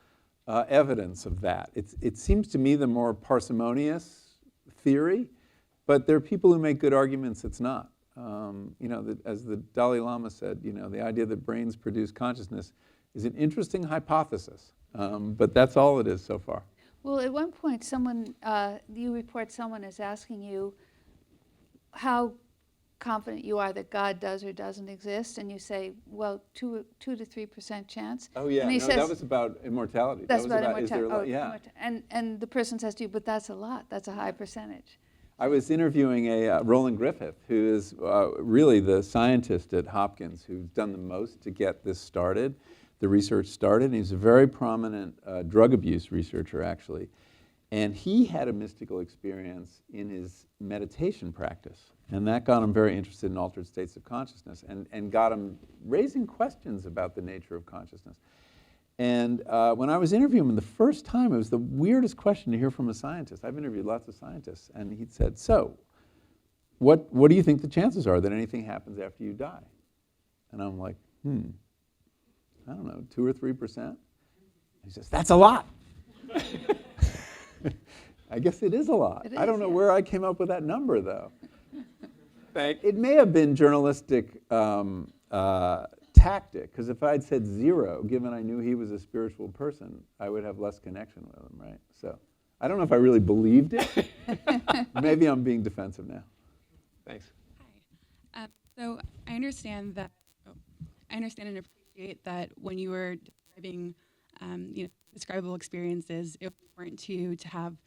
evidence of that. It seems to me the more parsimonious theory, but there are people who make good arguments it's not. As the Dalai Lama said, the idea that brains produce consciousness is an interesting hypothesis, but that's all it is so far. Well, at one point, you report someone is asking you how confident you are that God does or doesn't exist, and you say, well, 2 to 3% chance. Oh yeah, and he no, says, that was about immortality. That's that was about is there immortality. yeah. And the person says to you, but that's a lot. That's a high percentage. I was interviewing a Roland Griffith, who is really the scientist at Hopkins who's done the most to get this started, the research started. And he's a very prominent drug abuse researcher, actually. And he had a mystical experience in his meditation practice. And that got him very interested in altered states of consciousness and got him raising questions about the nature of consciousness. And when I was interviewing him the first time, it was the weirdest question to hear from a scientist. I've interviewed lots of scientists. And he said, so, what do you think the chances are that anything happens after you die? And I'm like, I don't know, 2 or 3%? He says, that's a lot. I guess it is a lot. I don't know where I came up with that number, though. It may have been journalistic tactic, because if I'd said 0, given I knew he was a spiritual person, I would have less connection with him, right? So I don't know if I really believed it. Maybe I'm being defensive now. Thanks. Hi. So I understand and appreciate that when you were describing, describable experiences, it was important to you to have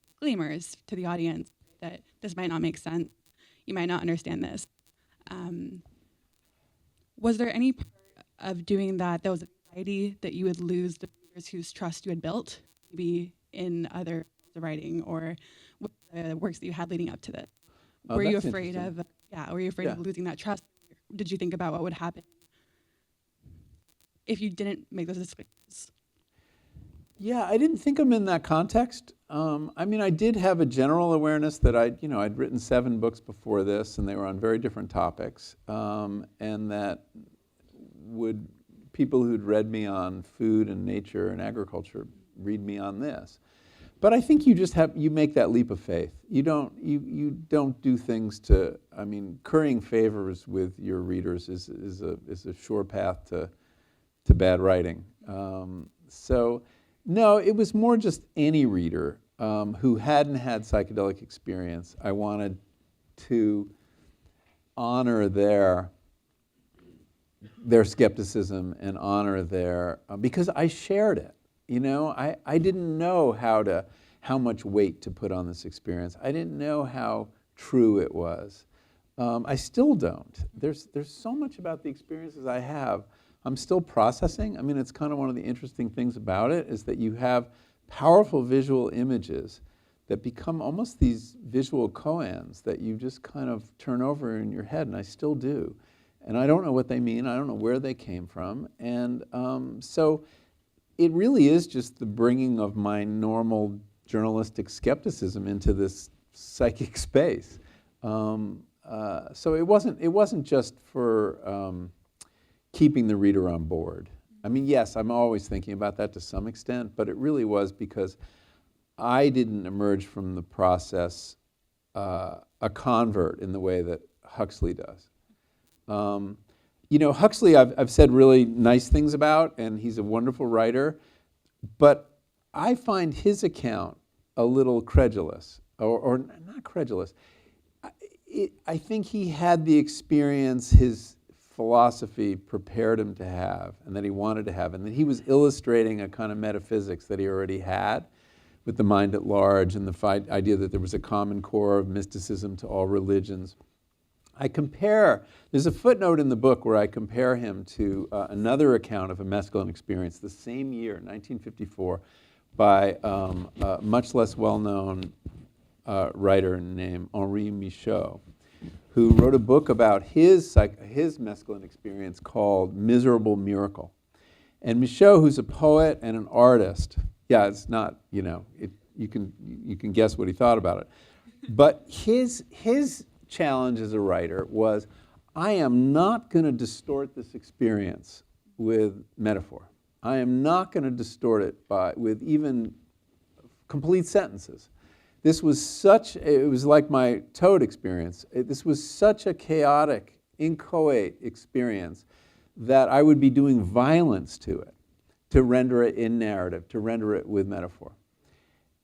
disclaimers to the audience that this might not make sense. You might not understand this. Was there any part of doing that was anxiety that you would lose the readers whose trust you had built, maybe in other writing or with the works that you had leading up to this? Were you afraid of losing that trust? Did you think about what would happen if you didn't make those disclaimers? Yeah, I didn't think of them in that context. I mean, I did have a general awareness that I'd written 7 books before this, and they were on very different topics, and that people who'd read me on food and nature and agriculture read me on this. But I think you make that leap of faith. You don't do things currying favors with your readers is a sure path to bad writing. So. No, it was more just any reader who hadn't had psychedelic experience. I wanted to honor their skepticism and honor because I shared it. You know, I didn't know how much weight to put on this experience. I didn't know how true it was. I still don't. There's so much about the experiences I have I'm still processing. I mean, it's kind of one of the interesting things about it is that you have powerful visual images that become almost these visual koans that you just kind of turn over in your head, and I still do. And I don't know what they mean. I don't know where they came from. And so it really is just the bringing of my normal journalistic skepticism into this psychic space. So it wasn't just for keeping the reader on board. I mean, yes, I'm always thinking about that to some extent, but it really was because I didn't emerge from the process a convert in the way that Huxley does. You know, Huxley I've said really nice things about, and he's a wonderful writer, but I find his account a little credulous, or not credulous. I think he had the experience his philosophy prepared him to have, and that he wanted to have, and that he was illustrating a kind of metaphysics that he already had with the mind at large and the idea that there was a common core of mysticism to all religions. There's a footnote in the book where I compare him to another account of a mescaline experience the same year, 1954, by a much less well-known writer named Henri Michaud, who wrote a book about his mescaline experience called Miserable Miracle. And Michaud, who's a poet and an artist, yeah, it's not, you know, you can guess what he thought about it. But his challenge as a writer was, I am not going to distort this experience with metaphor. I am not going to distort it with even complete sentences. It was like my Toad experience. This was such a chaotic, inchoate experience that I would be doing violence to it, to render it in narrative, to render it with metaphor.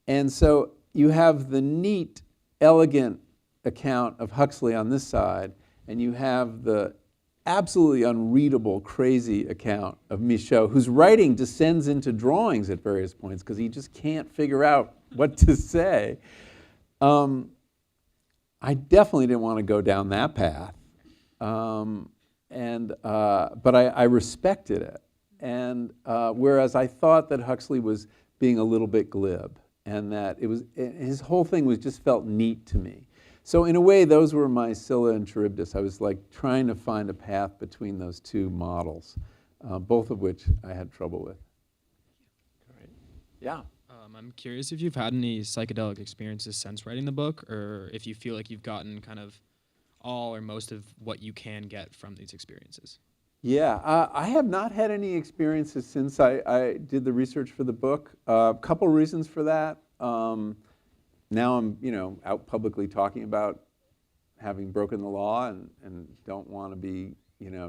And so you have the neat, elegant account of Huxley on this side, and you have the absolutely unreadable, crazy account of Michaud, whose writing descends into drawings at various points because he just can't figure out what to say. I definitely didn't want to go down that path, but I respected it. And whereas I thought that Huxley was being a little bit glib, and that his whole thing just felt neat to me. So in a way, those were my Scylla and Charybdis. I was like trying to find a path between those two models, both of which I had trouble with. Great. Yeah. I'm curious if you've had any psychedelic experiences since writing the book, or if you feel like you've gotten kind of all or most of what you can get from these experiences. Yeah, I have not had any experiences since I did the research for the book. A couple reasons for that. Now I'm, out publicly talking about having broken the law and don't want to be,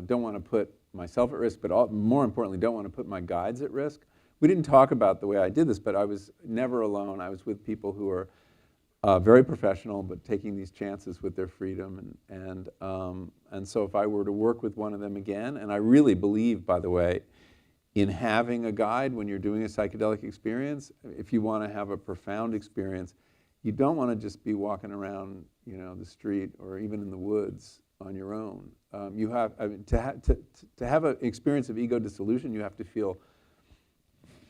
don't want to put myself at risk, but more importantly, don't want to put my guides at risk. We didn't talk about the way I did this, but I was never alone. I was with people who are very professional, but taking these chances with their freedom. And so if I were to work with one of them again, and I really believe, by the way, in having a guide when you're doing a psychedelic experience, if you want to have a profound experience, you don't want to just be walking around, the street or even in the woods on your own. You have to have an experience of ego dissolution. You have to feel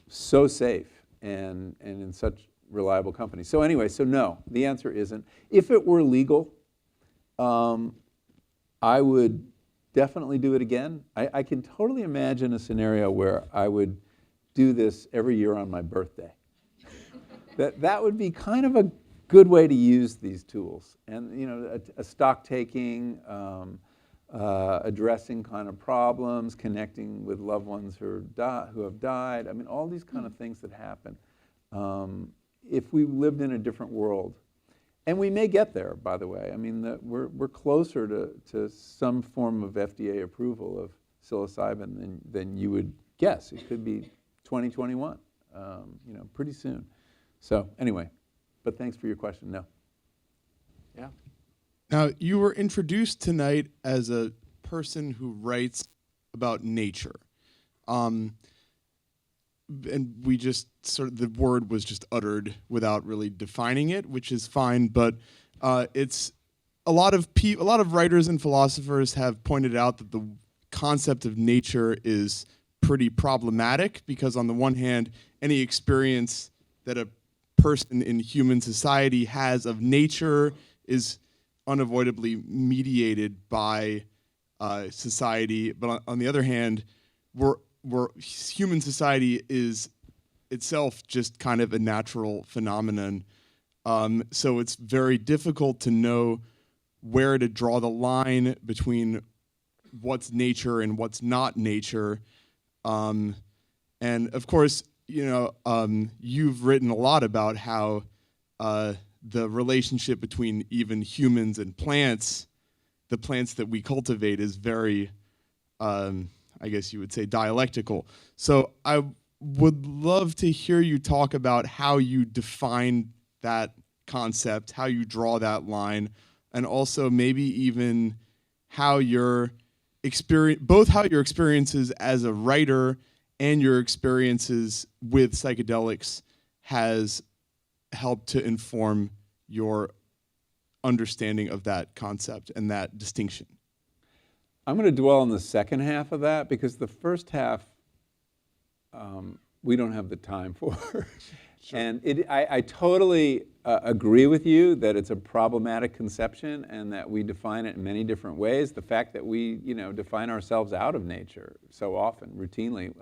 so safe and in such reliable company. So anyway, no, the answer isn't. If it were legal, I would definitely do it again. I can totally imagine a scenario where I would do this every year on my birthday. That would be kind of a good way to use these tools. And a stock taking, addressing kind of problems, connecting with loved ones who have died. I mean, all these kind of things that happen. If we lived in a different world, and we may get there, by the way. I mean, we're closer to some form of FDA approval of psilocybin than you would guess. It could be 2021, pretty soon. So anyway, but thanks for your question. No. Yeah. Now, you were introduced tonight as a person who writes about nature. and we just sort of, the word was just uttered without really defining it, which is fine, but it's a lot of writers and philosophers have pointed out that the concept of nature is pretty problematic, because on the one hand, any experience that a person in human society has of nature is unavoidably mediated by society, but on the other hand, human society is itself just kind of a natural phenomenon. So it's very difficult to know where to draw the line between what's nature and what's not nature. And of course, you've written a lot about how the relationship between even humans and plants, the plants that we cultivate, is very, I guess you would say, dialectical. So I would love to hear you talk about how you define that concept, how you draw that line, and also maybe even how your both how your experiences as a writer and your experiences with psychedelics has helped to inform your understanding of that concept and that distinction. I'm going to dwell on the second half of that, because the first half we don't have the time for. Sure. And I totally agree with you that it's a problematic conception and that we define it in many different ways. The fact that we, define ourselves out of nature so often, routinely,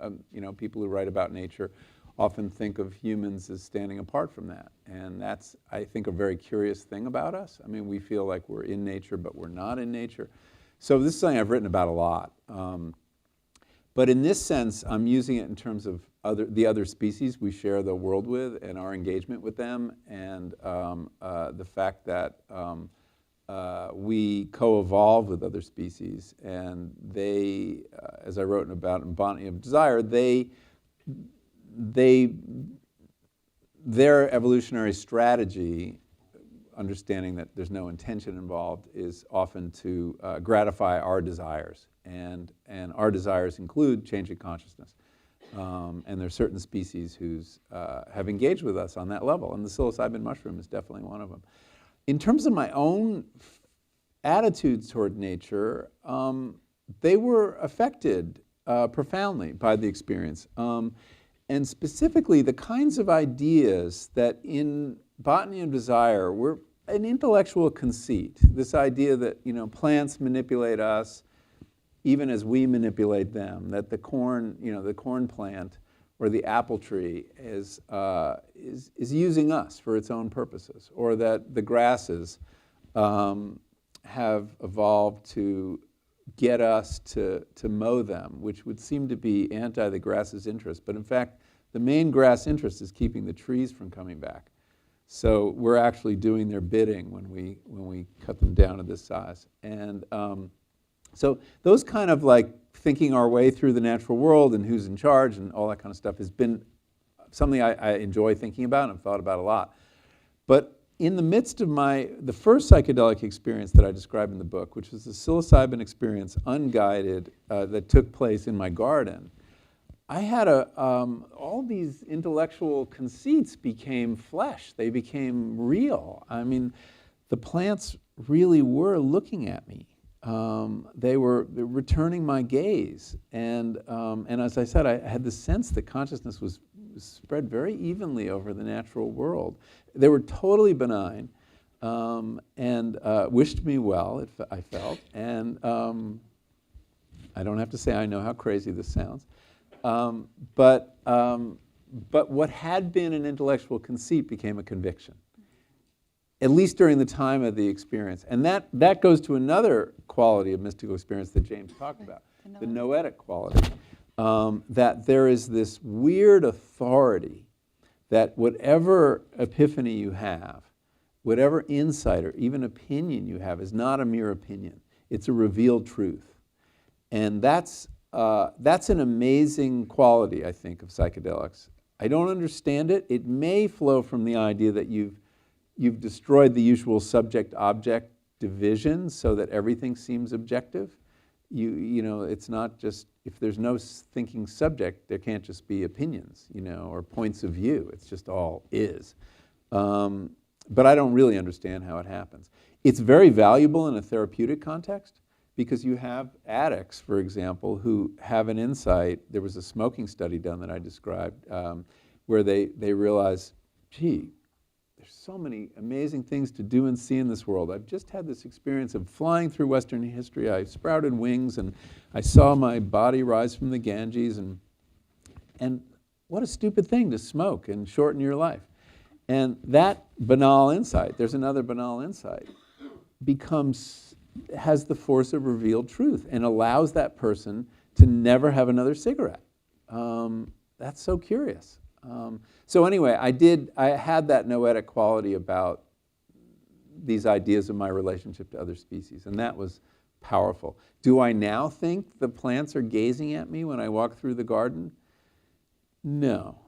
people who write about nature often think of humans as standing apart from that. And that's, I think, a very curious thing about us. I mean, we feel like we're in nature, but we're not in nature. So this is something I've written about a lot. But in this sense, I'm using it in terms of the other species we share the world with and our engagement with them, and the fact that we co-evolve with other species, and they, as I wrote about in Botany of Desire, their evolutionary strategy, understanding that there's no intention involved, is often to gratify our desires, and our desires include changing consciousness. And there are certain species who have engaged with us on that level, and the psilocybin mushroom is definitely one of them. In terms of my own attitudes toward nature, they were affected profoundly by the experience. And specifically, the kinds of ideas that in Botany of Desire were an intellectual conceit, this idea that plants manipulate us, even as we manipulate them, that the corn, the corn plant or the apple tree is using us for its own purposes, or that the grasses have evolved to get us to mow them, which would seem to be anti the grass's interest. But in fact, the main grass interest is keeping the trees from coming back. So we're actually doing their bidding when we cut them down to this size. And so those kind of like thinking our way through the natural world and who's in charge and all that kind of stuff has been something I enjoy thinking about and I've thought about a lot. But in the midst of the first psychedelic experience that I described in the book, which was the psilocybin experience, unguided, that took place in my garden, I had all these intellectual conceits became flesh. They became real. I mean, the plants really were looking at me. They were returning my gaze, and as I said, I had the sense that consciousness was spread very evenly over the natural world. They were totally benign, and wished me well, I felt, and I don't have to say I know how crazy this sounds, but what had been an intellectual conceit became a conviction, at least during the time of the experience. And that goes to another quality of mystical experience that James talked about, the noetic quality, that there is this weird authority that whatever epiphany you have, whatever insight or even opinion you have is not a mere opinion. It's a revealed truth. And that's an amazing quality, I think, of psychedelics. I don't understand it. It may flow from the idea that you've destroyed the usual subject-object division so that everything seems objective. you know, it's not just, if there's no thinking subject, there can't just be opinions, you know, or points of view. It's just all is. But I don't really understand how it happens. It's very valuable in a therapeutic context because you have addicts, for example, who have an insight. There was a smoking study done that I described where they realize, gee, there's so many amazing things to do and see in this world. I've just had this experience of flying through Western history. I sprouted wings and I saw my body rise from the Ganges, and what a stupid thing to smoke and shorten your life. And that banal insight, there's another banal insight, has the force of revealed truth and allows that person to never have another cigarette. That's so curious. So anyway, I had that noetic quality about these ideas of my relationship to other species, and that was powerful. Do I now think the plants are gazing at me when I walk through the garden? No.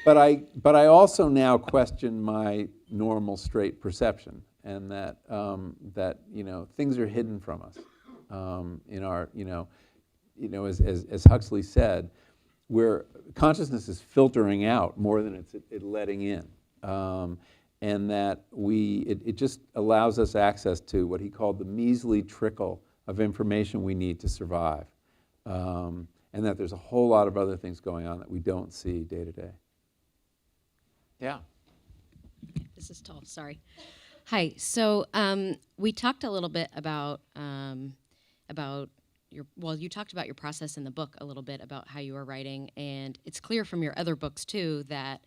But I also now question my normal straight perception, and that you know, things are hidden from us in our, you know as Huxley said, where consciousness is filtering out more than it's letting in, and that it just allows us access to what he called the measly trickle of information we need to survive, and that there's a whole lot of other things going on that we don't see day to day. Yeah. This is tall, sorry. Hi, so we talked a little bit about you talked about your process in the book a little bit about how you were writing, and it's clear from your other books too that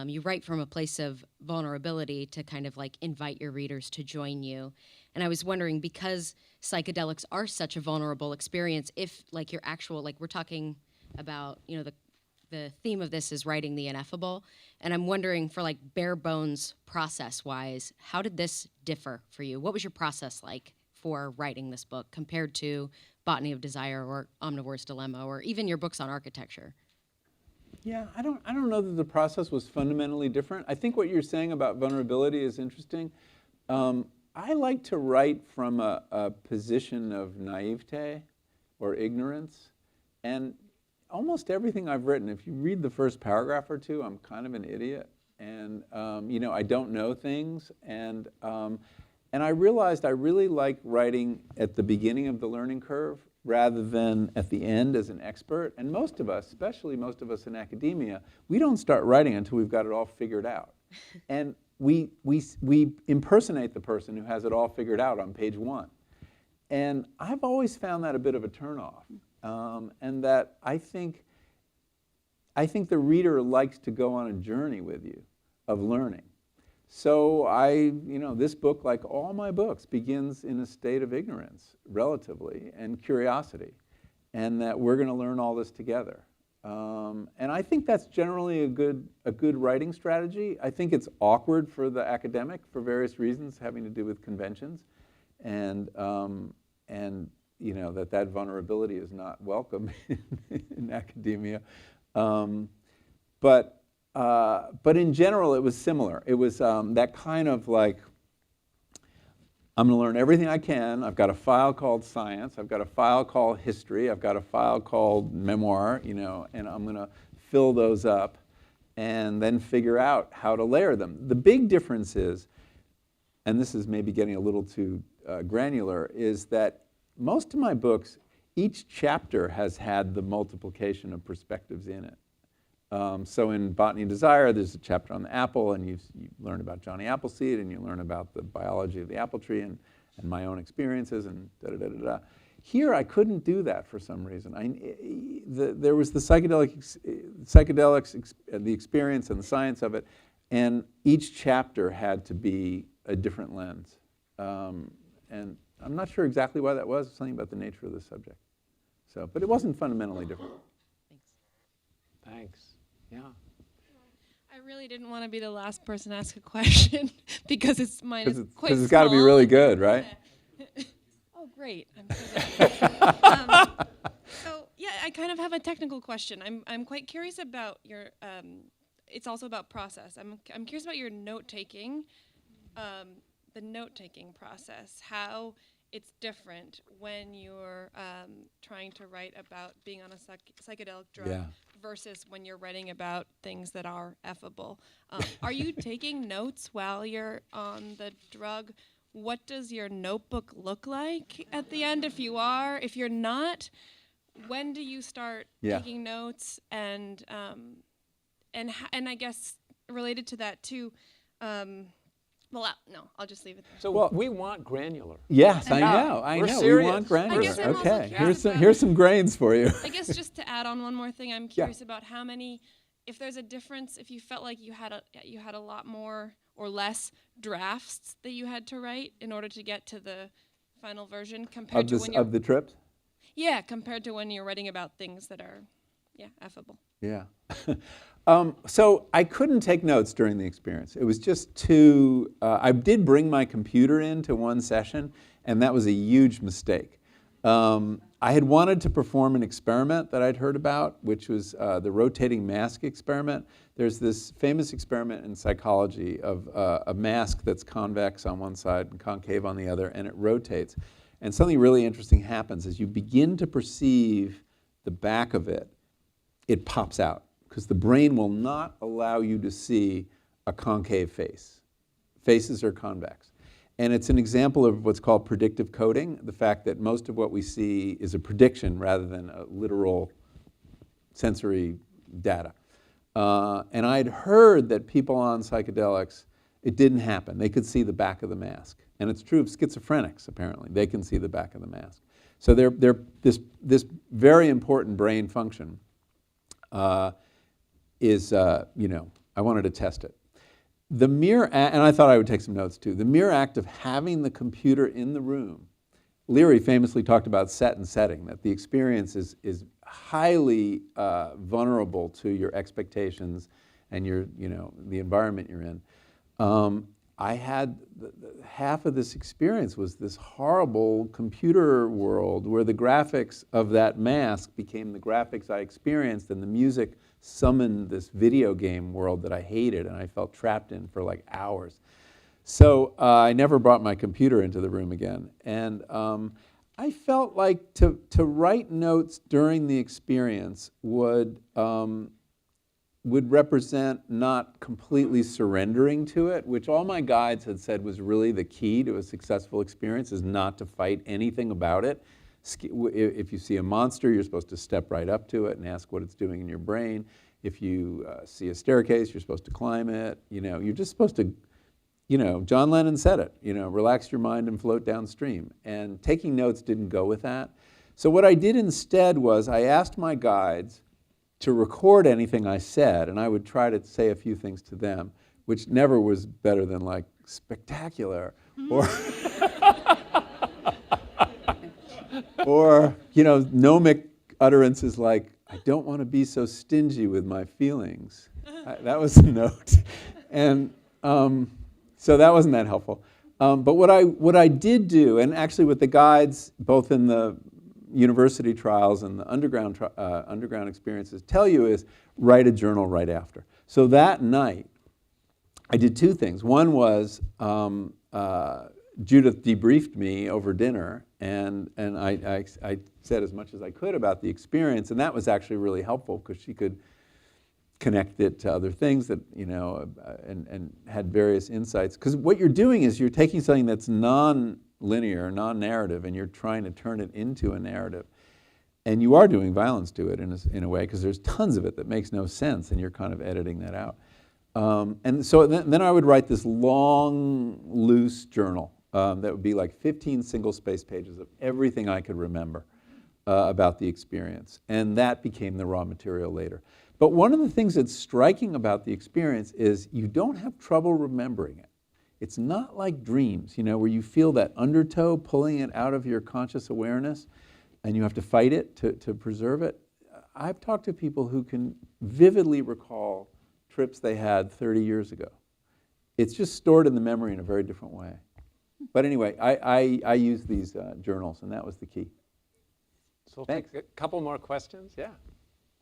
you write from a place of vulnerability to kind of like invite your readers to join you. And I was wondering, because psychedelics are such a vulnerable experience, if like your actual, like we're talking about, you know, the theme of this is writing the ineffable, and I'm wondering, for like bare bones process-wise, how did this differ for you? What was your process like for writing this book compared to Botany of Desire or Omnivore's Dilemma, or even your books on architecture? Yeah, I don't know that the process was fundamentally different. I think what you're saying about vulnerability is interesting. I like to write from a position of naivete or ignorance, and almost everything I've written, if you read the first paragraph or two, I'm kind of an idiot, and you know, I don't know things, and I realized I really like writing at the beginning of the learning curve rather than at the end as an expert. And most of us, especially most of us in academia, we don't start writing until we've got it all figured out, and we impersonate the person who has it all figured out on page 1, and I've always found that a bit of a turnoff. And that I think the reader likes to go on a journey with you of learning. So this book, like all my books, begins in a state of ignorance, relatively, and curiosity, and that we're going to learn all this together. And I think that's generally a good writing strategy. I think it's awkward for the academic for various reasons having to do with conventions, and you know, that vulnerability is not welcome in academia. But in general, it was similar. It was that kind of like, I'm going to learn everything I can. I've got a file called science. I've got a file called history. I've got a file called memoir, you know, and I'm going to fill those up and then figure out how to layer them. The big difference is, and this is maybe getting a little too granular, is that most of my books, each chapter has had the multiplication of perspectives in it. So in Botany of Desire, there's a chapter on the apple, and you learn about Johnny Appleseed, and you learn about the biology of the apple tree and my own experiences, and da-da-da-da-da. Here, I couldn't do that for some reason. There was the psychedelics, the experience and the science of it, and each chapter had to be a different lens. And I'm not sure exactly why that was, something about the nature of the subject. So, but it wasn't fundamentally different. Thanks. Yeah. I really didn't want to be the last person to ask a question because it's mine is quite Because it's got to be small. really good, right? Yeah. Oh, great. I'm so glad. So, yeah, I kind of have a technical question. I'm quite curious about your, it's also about process. I'm curious about your note-taking, the note-taking process. How it's different when you're trying to write about being on a psychedelic drug Yeah. versus when you're writing about things that are effable. Are you taking notes while you're on the drug? What does your notebook look like at the end if you are? If you're not, when do you start Yeah. taking notes? And I guess related to that too, no, I'll just leave it there. So Well- we want granular. Yes, I Yeah, know. we're We serious. want granular. I guess I'm also Okay, curious about- here's some grains for you. I guess just to add on one more thing, I'm curious about how many, if there's a difference, if you felt like you had a lot more or less drafts that you had to write in order to get to the final version compared Of to this when you're of the trips. compared to when you're writing about things that are effable. Yeah. So I couldn't take notes during the experience. It was just too, I did bring my computer into one session, and that was a huge mistake. I had wanted to perform an experiment that I'd heard about, which was the rotating mask experiment. There's this famous experiment in psychology of a mask that's convex on one side and concave on the other, and it rotates. And something really interesting happens as you begin to perceive the back of it, it pops out, because the brain will not allow you to see a concave face. Faces are convex. And it's an example of what's called predictive coding, the fact that most of what we see is a prediction rather than a literal sensory data. And I'd heard that people on psychedelics, it didn't happen. They could see the back of the mask. And it's true of schizophrenics, apparently. They can see the back of the mask. So this very important brain function is, I wanted to test it. The mere, and I thought I would take some notes too, the mere act of having the computer in the room, Leary famously talked about set and setting, that the experience is highly vulnerable to your expectations and the environment you're in. I had, half of this experience was this horrible computer world where the graphics of that mask became the graphics I experienced, and the music summoned this video game world that I hated and I felt trapped in for like hours. So I never brought my computer into the room again. And I felt like to write notes during the experience would represent not completely surrendering to it, which all my guides had said was really the key to a successful experience, is not to fight anything about it. If you see a monster, you're supposed to step right up to it and ask what it's doing in your brain. If you see a staircase, you're supposed to climb it. You're just supposed to, John Lennon said it, relax your mind and float downstream. And taking notes didn't go with that. So what I did instead was I asked my guides to record anything I said, and I would try to say a few things to them, which never was better than like spectacular, or gnomic utterances like, I don't want to be so stingy with my feelings. That was a note. And so that wasn't that helpful. But what I did do, and actually what the guides, both in the university trials and the underground experiences tell you, is write a journal right after. So that night, I did two things. One was Judith debriefed me over dinner, and I said as much as I could about the experience, and that was actually really helpful because she could connect it to other things that, and had various insights. Because what you're doing is you're taking something that's non-linear, non-narrative, and you're trying to turn it into a narrative. And you are doing violence to it in a way, because there's tons of it that makes no sense, and you're kind of editing that out. And so then I would write this long, loose journal that would be like 15 single-space pages of everything I could remember about the experience. And that became the raw material later. But one of the things that's striking about the experience is you don't have trouble remembering it. It's not like dreams, where you feel that undertow pulling it out of your conscious awareness, and you have to fight it to preserve it. I've talked to people who can vividly recall trips they had 30 years ago. It's just stored in the memory in a very different way. But anyway, I use these journals, and that was the key. So we'll take a couple more questions. Yeah.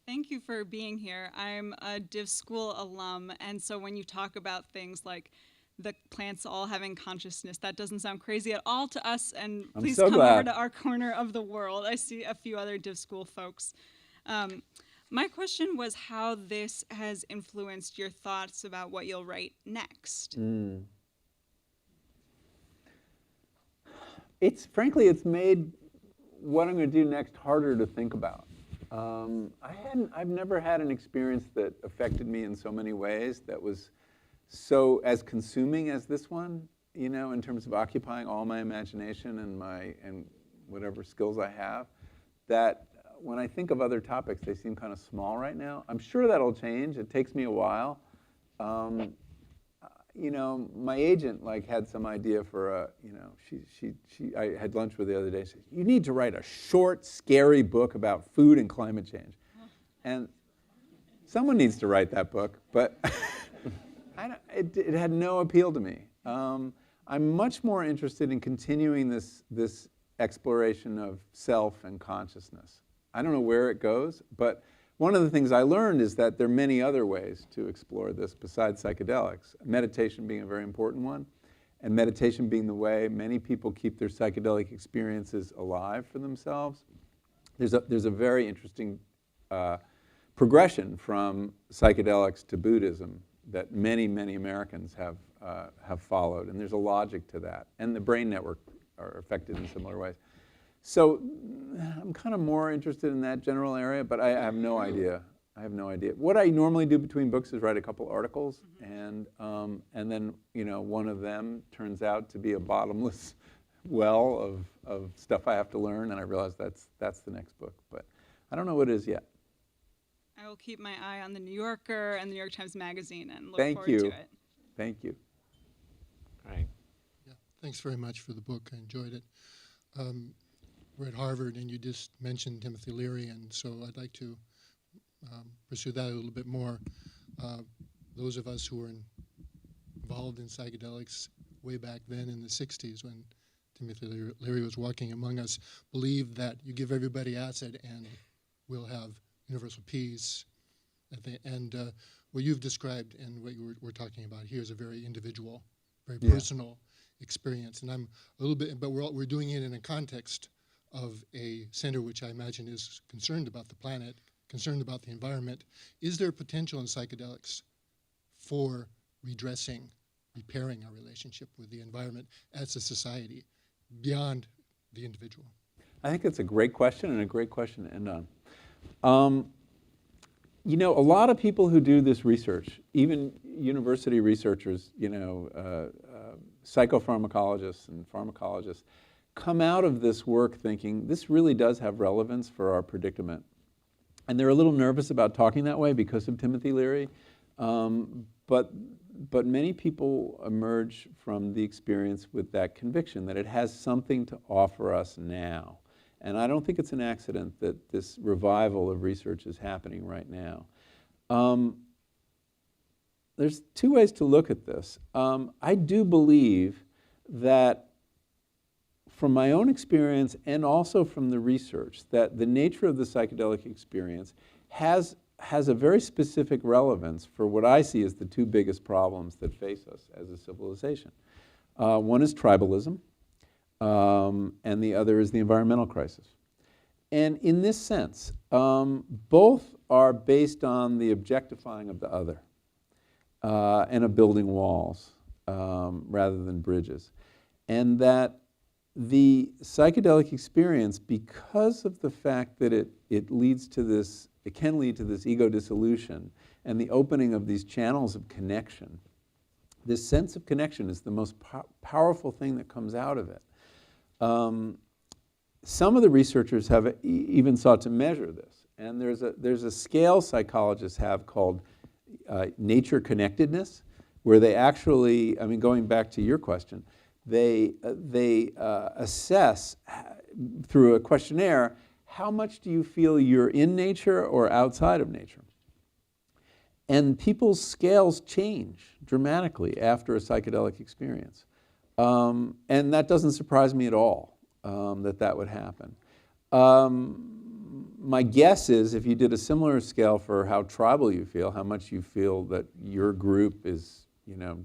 Thank you for being here. I'm a Div School alum, and so when you talk about things like the plants all having consciousness. That doesn't sound crazy at all to us, and I'm please so come over glad. to our corner of the world. I see a few other Div School folks. My question was how this has influenced your thoughts about what you'll write next. Frankly, it's made what I'm going to do next harder to think about. I've never had an experience that affected me in so many ways that was so as consuming as this one, you know, in terms of occupying all my imagination and whatever skills I have, that when I think of other topics, they seem kind of small right now. I'm sure that'll change. It takes me a while. You know, my agent had some idea for a, you know, I had lunch with her the other day. She said, "You need to write a short, scary book about food and climate change." And someone needs to write that book, but it had no appeal to me. I'm much more interested in continuing this exploration of self and consciousness. I don't know where it goes, but one of the things I learned is that there are many other ways to explore this besides psychedelics, meditation being a very important one, and meditation being the way many people keep their psychedelic experiences alive for themselves. There's a very interesting progression from psychedelics to Buddhism that many Americans have followed, and there's a logic to that, and the brain network are affected in similar ways. So I'm kind of more interested in that general area, but I have no idea. I have no idea. What I normally do between books is write a couple articles, and then, you know, one of them turns out to be a bottomless well of stuff I have to learn, and I realize that's the next book. But I don't know what it is yet. I will keep my eye on the New Yorker and the New York Times Magazine and look Thank forward you. to it. Thank you. Right. Yeah, thanks very much for the book. I enjoyed it. We're at Harvard, and you just mentioned Timothy Leary, and so I'd like to pursue that a little bit more. Those of us who were involved in psychedelics way back then in the 60s when Timothy Leary was walking among us believed that you give everybody acid and we'll have universal peace. And what you've described and what we're talking about here is a very individual, very personal experience. And I'm a little bit, but we're doing it in a context of a center which I imagine is concerned about the planet, concerned about the environment. Is there potential in psychedelics for redressing, repairing our relationship with the environment as a society beyond the individual? I think it's a great question and a great question to end on. You know, a lot of people who do this research, even university researchers, you know, psychopharmacologists and pharmacologists, come out of this work thinking this really does have relevance for our predicament. And they're a little nervous about talking that way because of Timothy Leary. But many people emerge from the experience with that conviction that it has something to offer us now. And I don't think it's an accident that this revival of research is happening right now. There's two ways to look at this. I do believe that from my own experience and also from the research, that the nature of the psychedelic experience has a very specific relevance for what I see as the two biggest problems that face us as a civilization. One is tribalism, and the other is the environmental crisis. And in this sense, both are based on the objectifying of the other and of building walls rather than bridges. And that the psychedelic experience, because of the fact that it leads to this, it can lead to this ego dissolution and the opening of these channels of connection, this sense of connection is the most powerful thing that comes out of it. Some of the researchers have even sought to measure this, and there's a scale psychologists have called nature connectedness, where they actually, I mean, going back to your question, they assess through a questionnaire how much do you feel you're in nature or outside of nature. And people's scales change dramatically after a psychedelic experience. And that doesn't surprise me at all that would happen. My guess is if you did a similar scale for how tribal you feel, how much you feel that your group is, you know,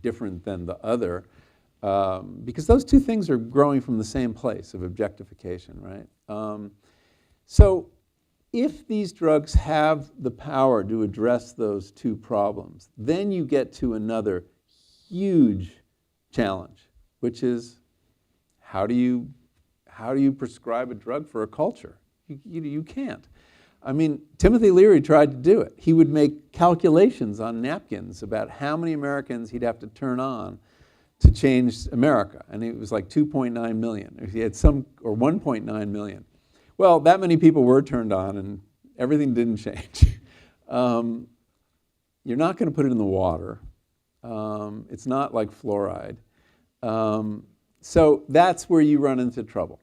different than the other, because those two things are growing from the same place of objectification, right? So if these drugs have the power to address those two problems, then you get to another huge challenge, which is how do you prescribe a drug for a culture? You can't. I mean, Timothy Leary tried to do it. He would make calculations on napkins about how many Americans he'd have to turn on to change America, and it was like 2.9 million. He had or 1.9 million. Well, that many people were turned on, and everything didn't change. You're not going to put it in the water. It's not like fluoride. So that's where you run into trouble.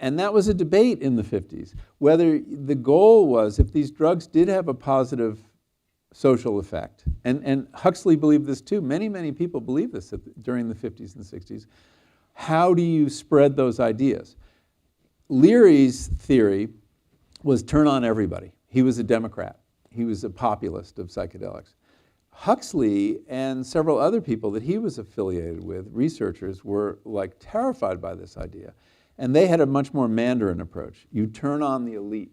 And that was a debate in the 50s, whether the goal was, if these drugs did have a positive social effect, and Huxley believed this too, many people believed this during the 50s and 60s, how do you spread those ideas? Leary's theory was turn on everybody. He was a Democrat. He was a populist of psychedelics. Huxley and several other people that he was affiliated with, researchers, were like terrified by this idea. And they had a much more Mandarin approach. You turn on the elite.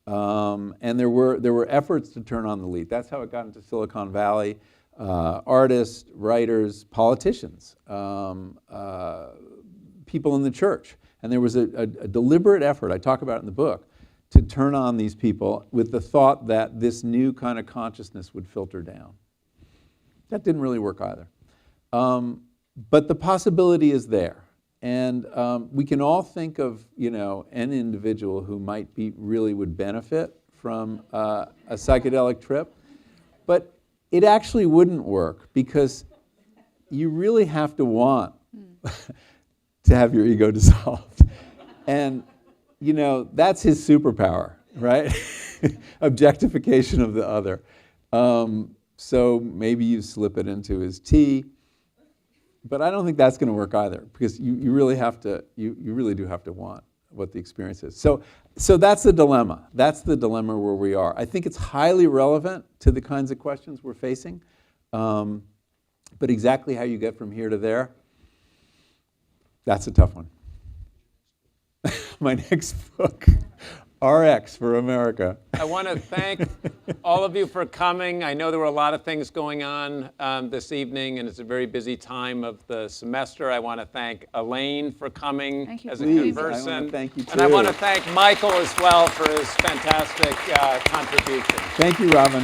And there were efforts to turn on the elite. That's how it got into Silicon Valley. Artists, writers, politicians, people in the church. And there was a deliberate effort, I talk about it in the book, to turn on these people with the thought that this new kind of consciousness would filter down. That didn't really work either. But the possibility is there. And we can all think of, an individual who might really would benefit from a psychedelic trip, but it actually wouldn't work because you really have to want to have your ego dissolved. And, that's his superpower, right? Objectification of the other. So maybe you slip it into his tea. But I don't think that's going to work either, because you really have to, you really do have to want what the experience is. So that's the dilemma. That's the dilemma where we are. I think it's highly relevant to the kinds of questions we're facing. But exactly how you get from here to there, that's a tough one. My next book, RX for America. I want to thank all of you for coming. I know there were a lot of things going on this evening, and it's a very busy time of the semester. I want to thank Elaine for coming as a conversant. I want to thank you too. And I want to thank Michael as well for his fantastic contribution. Thank you, Robin.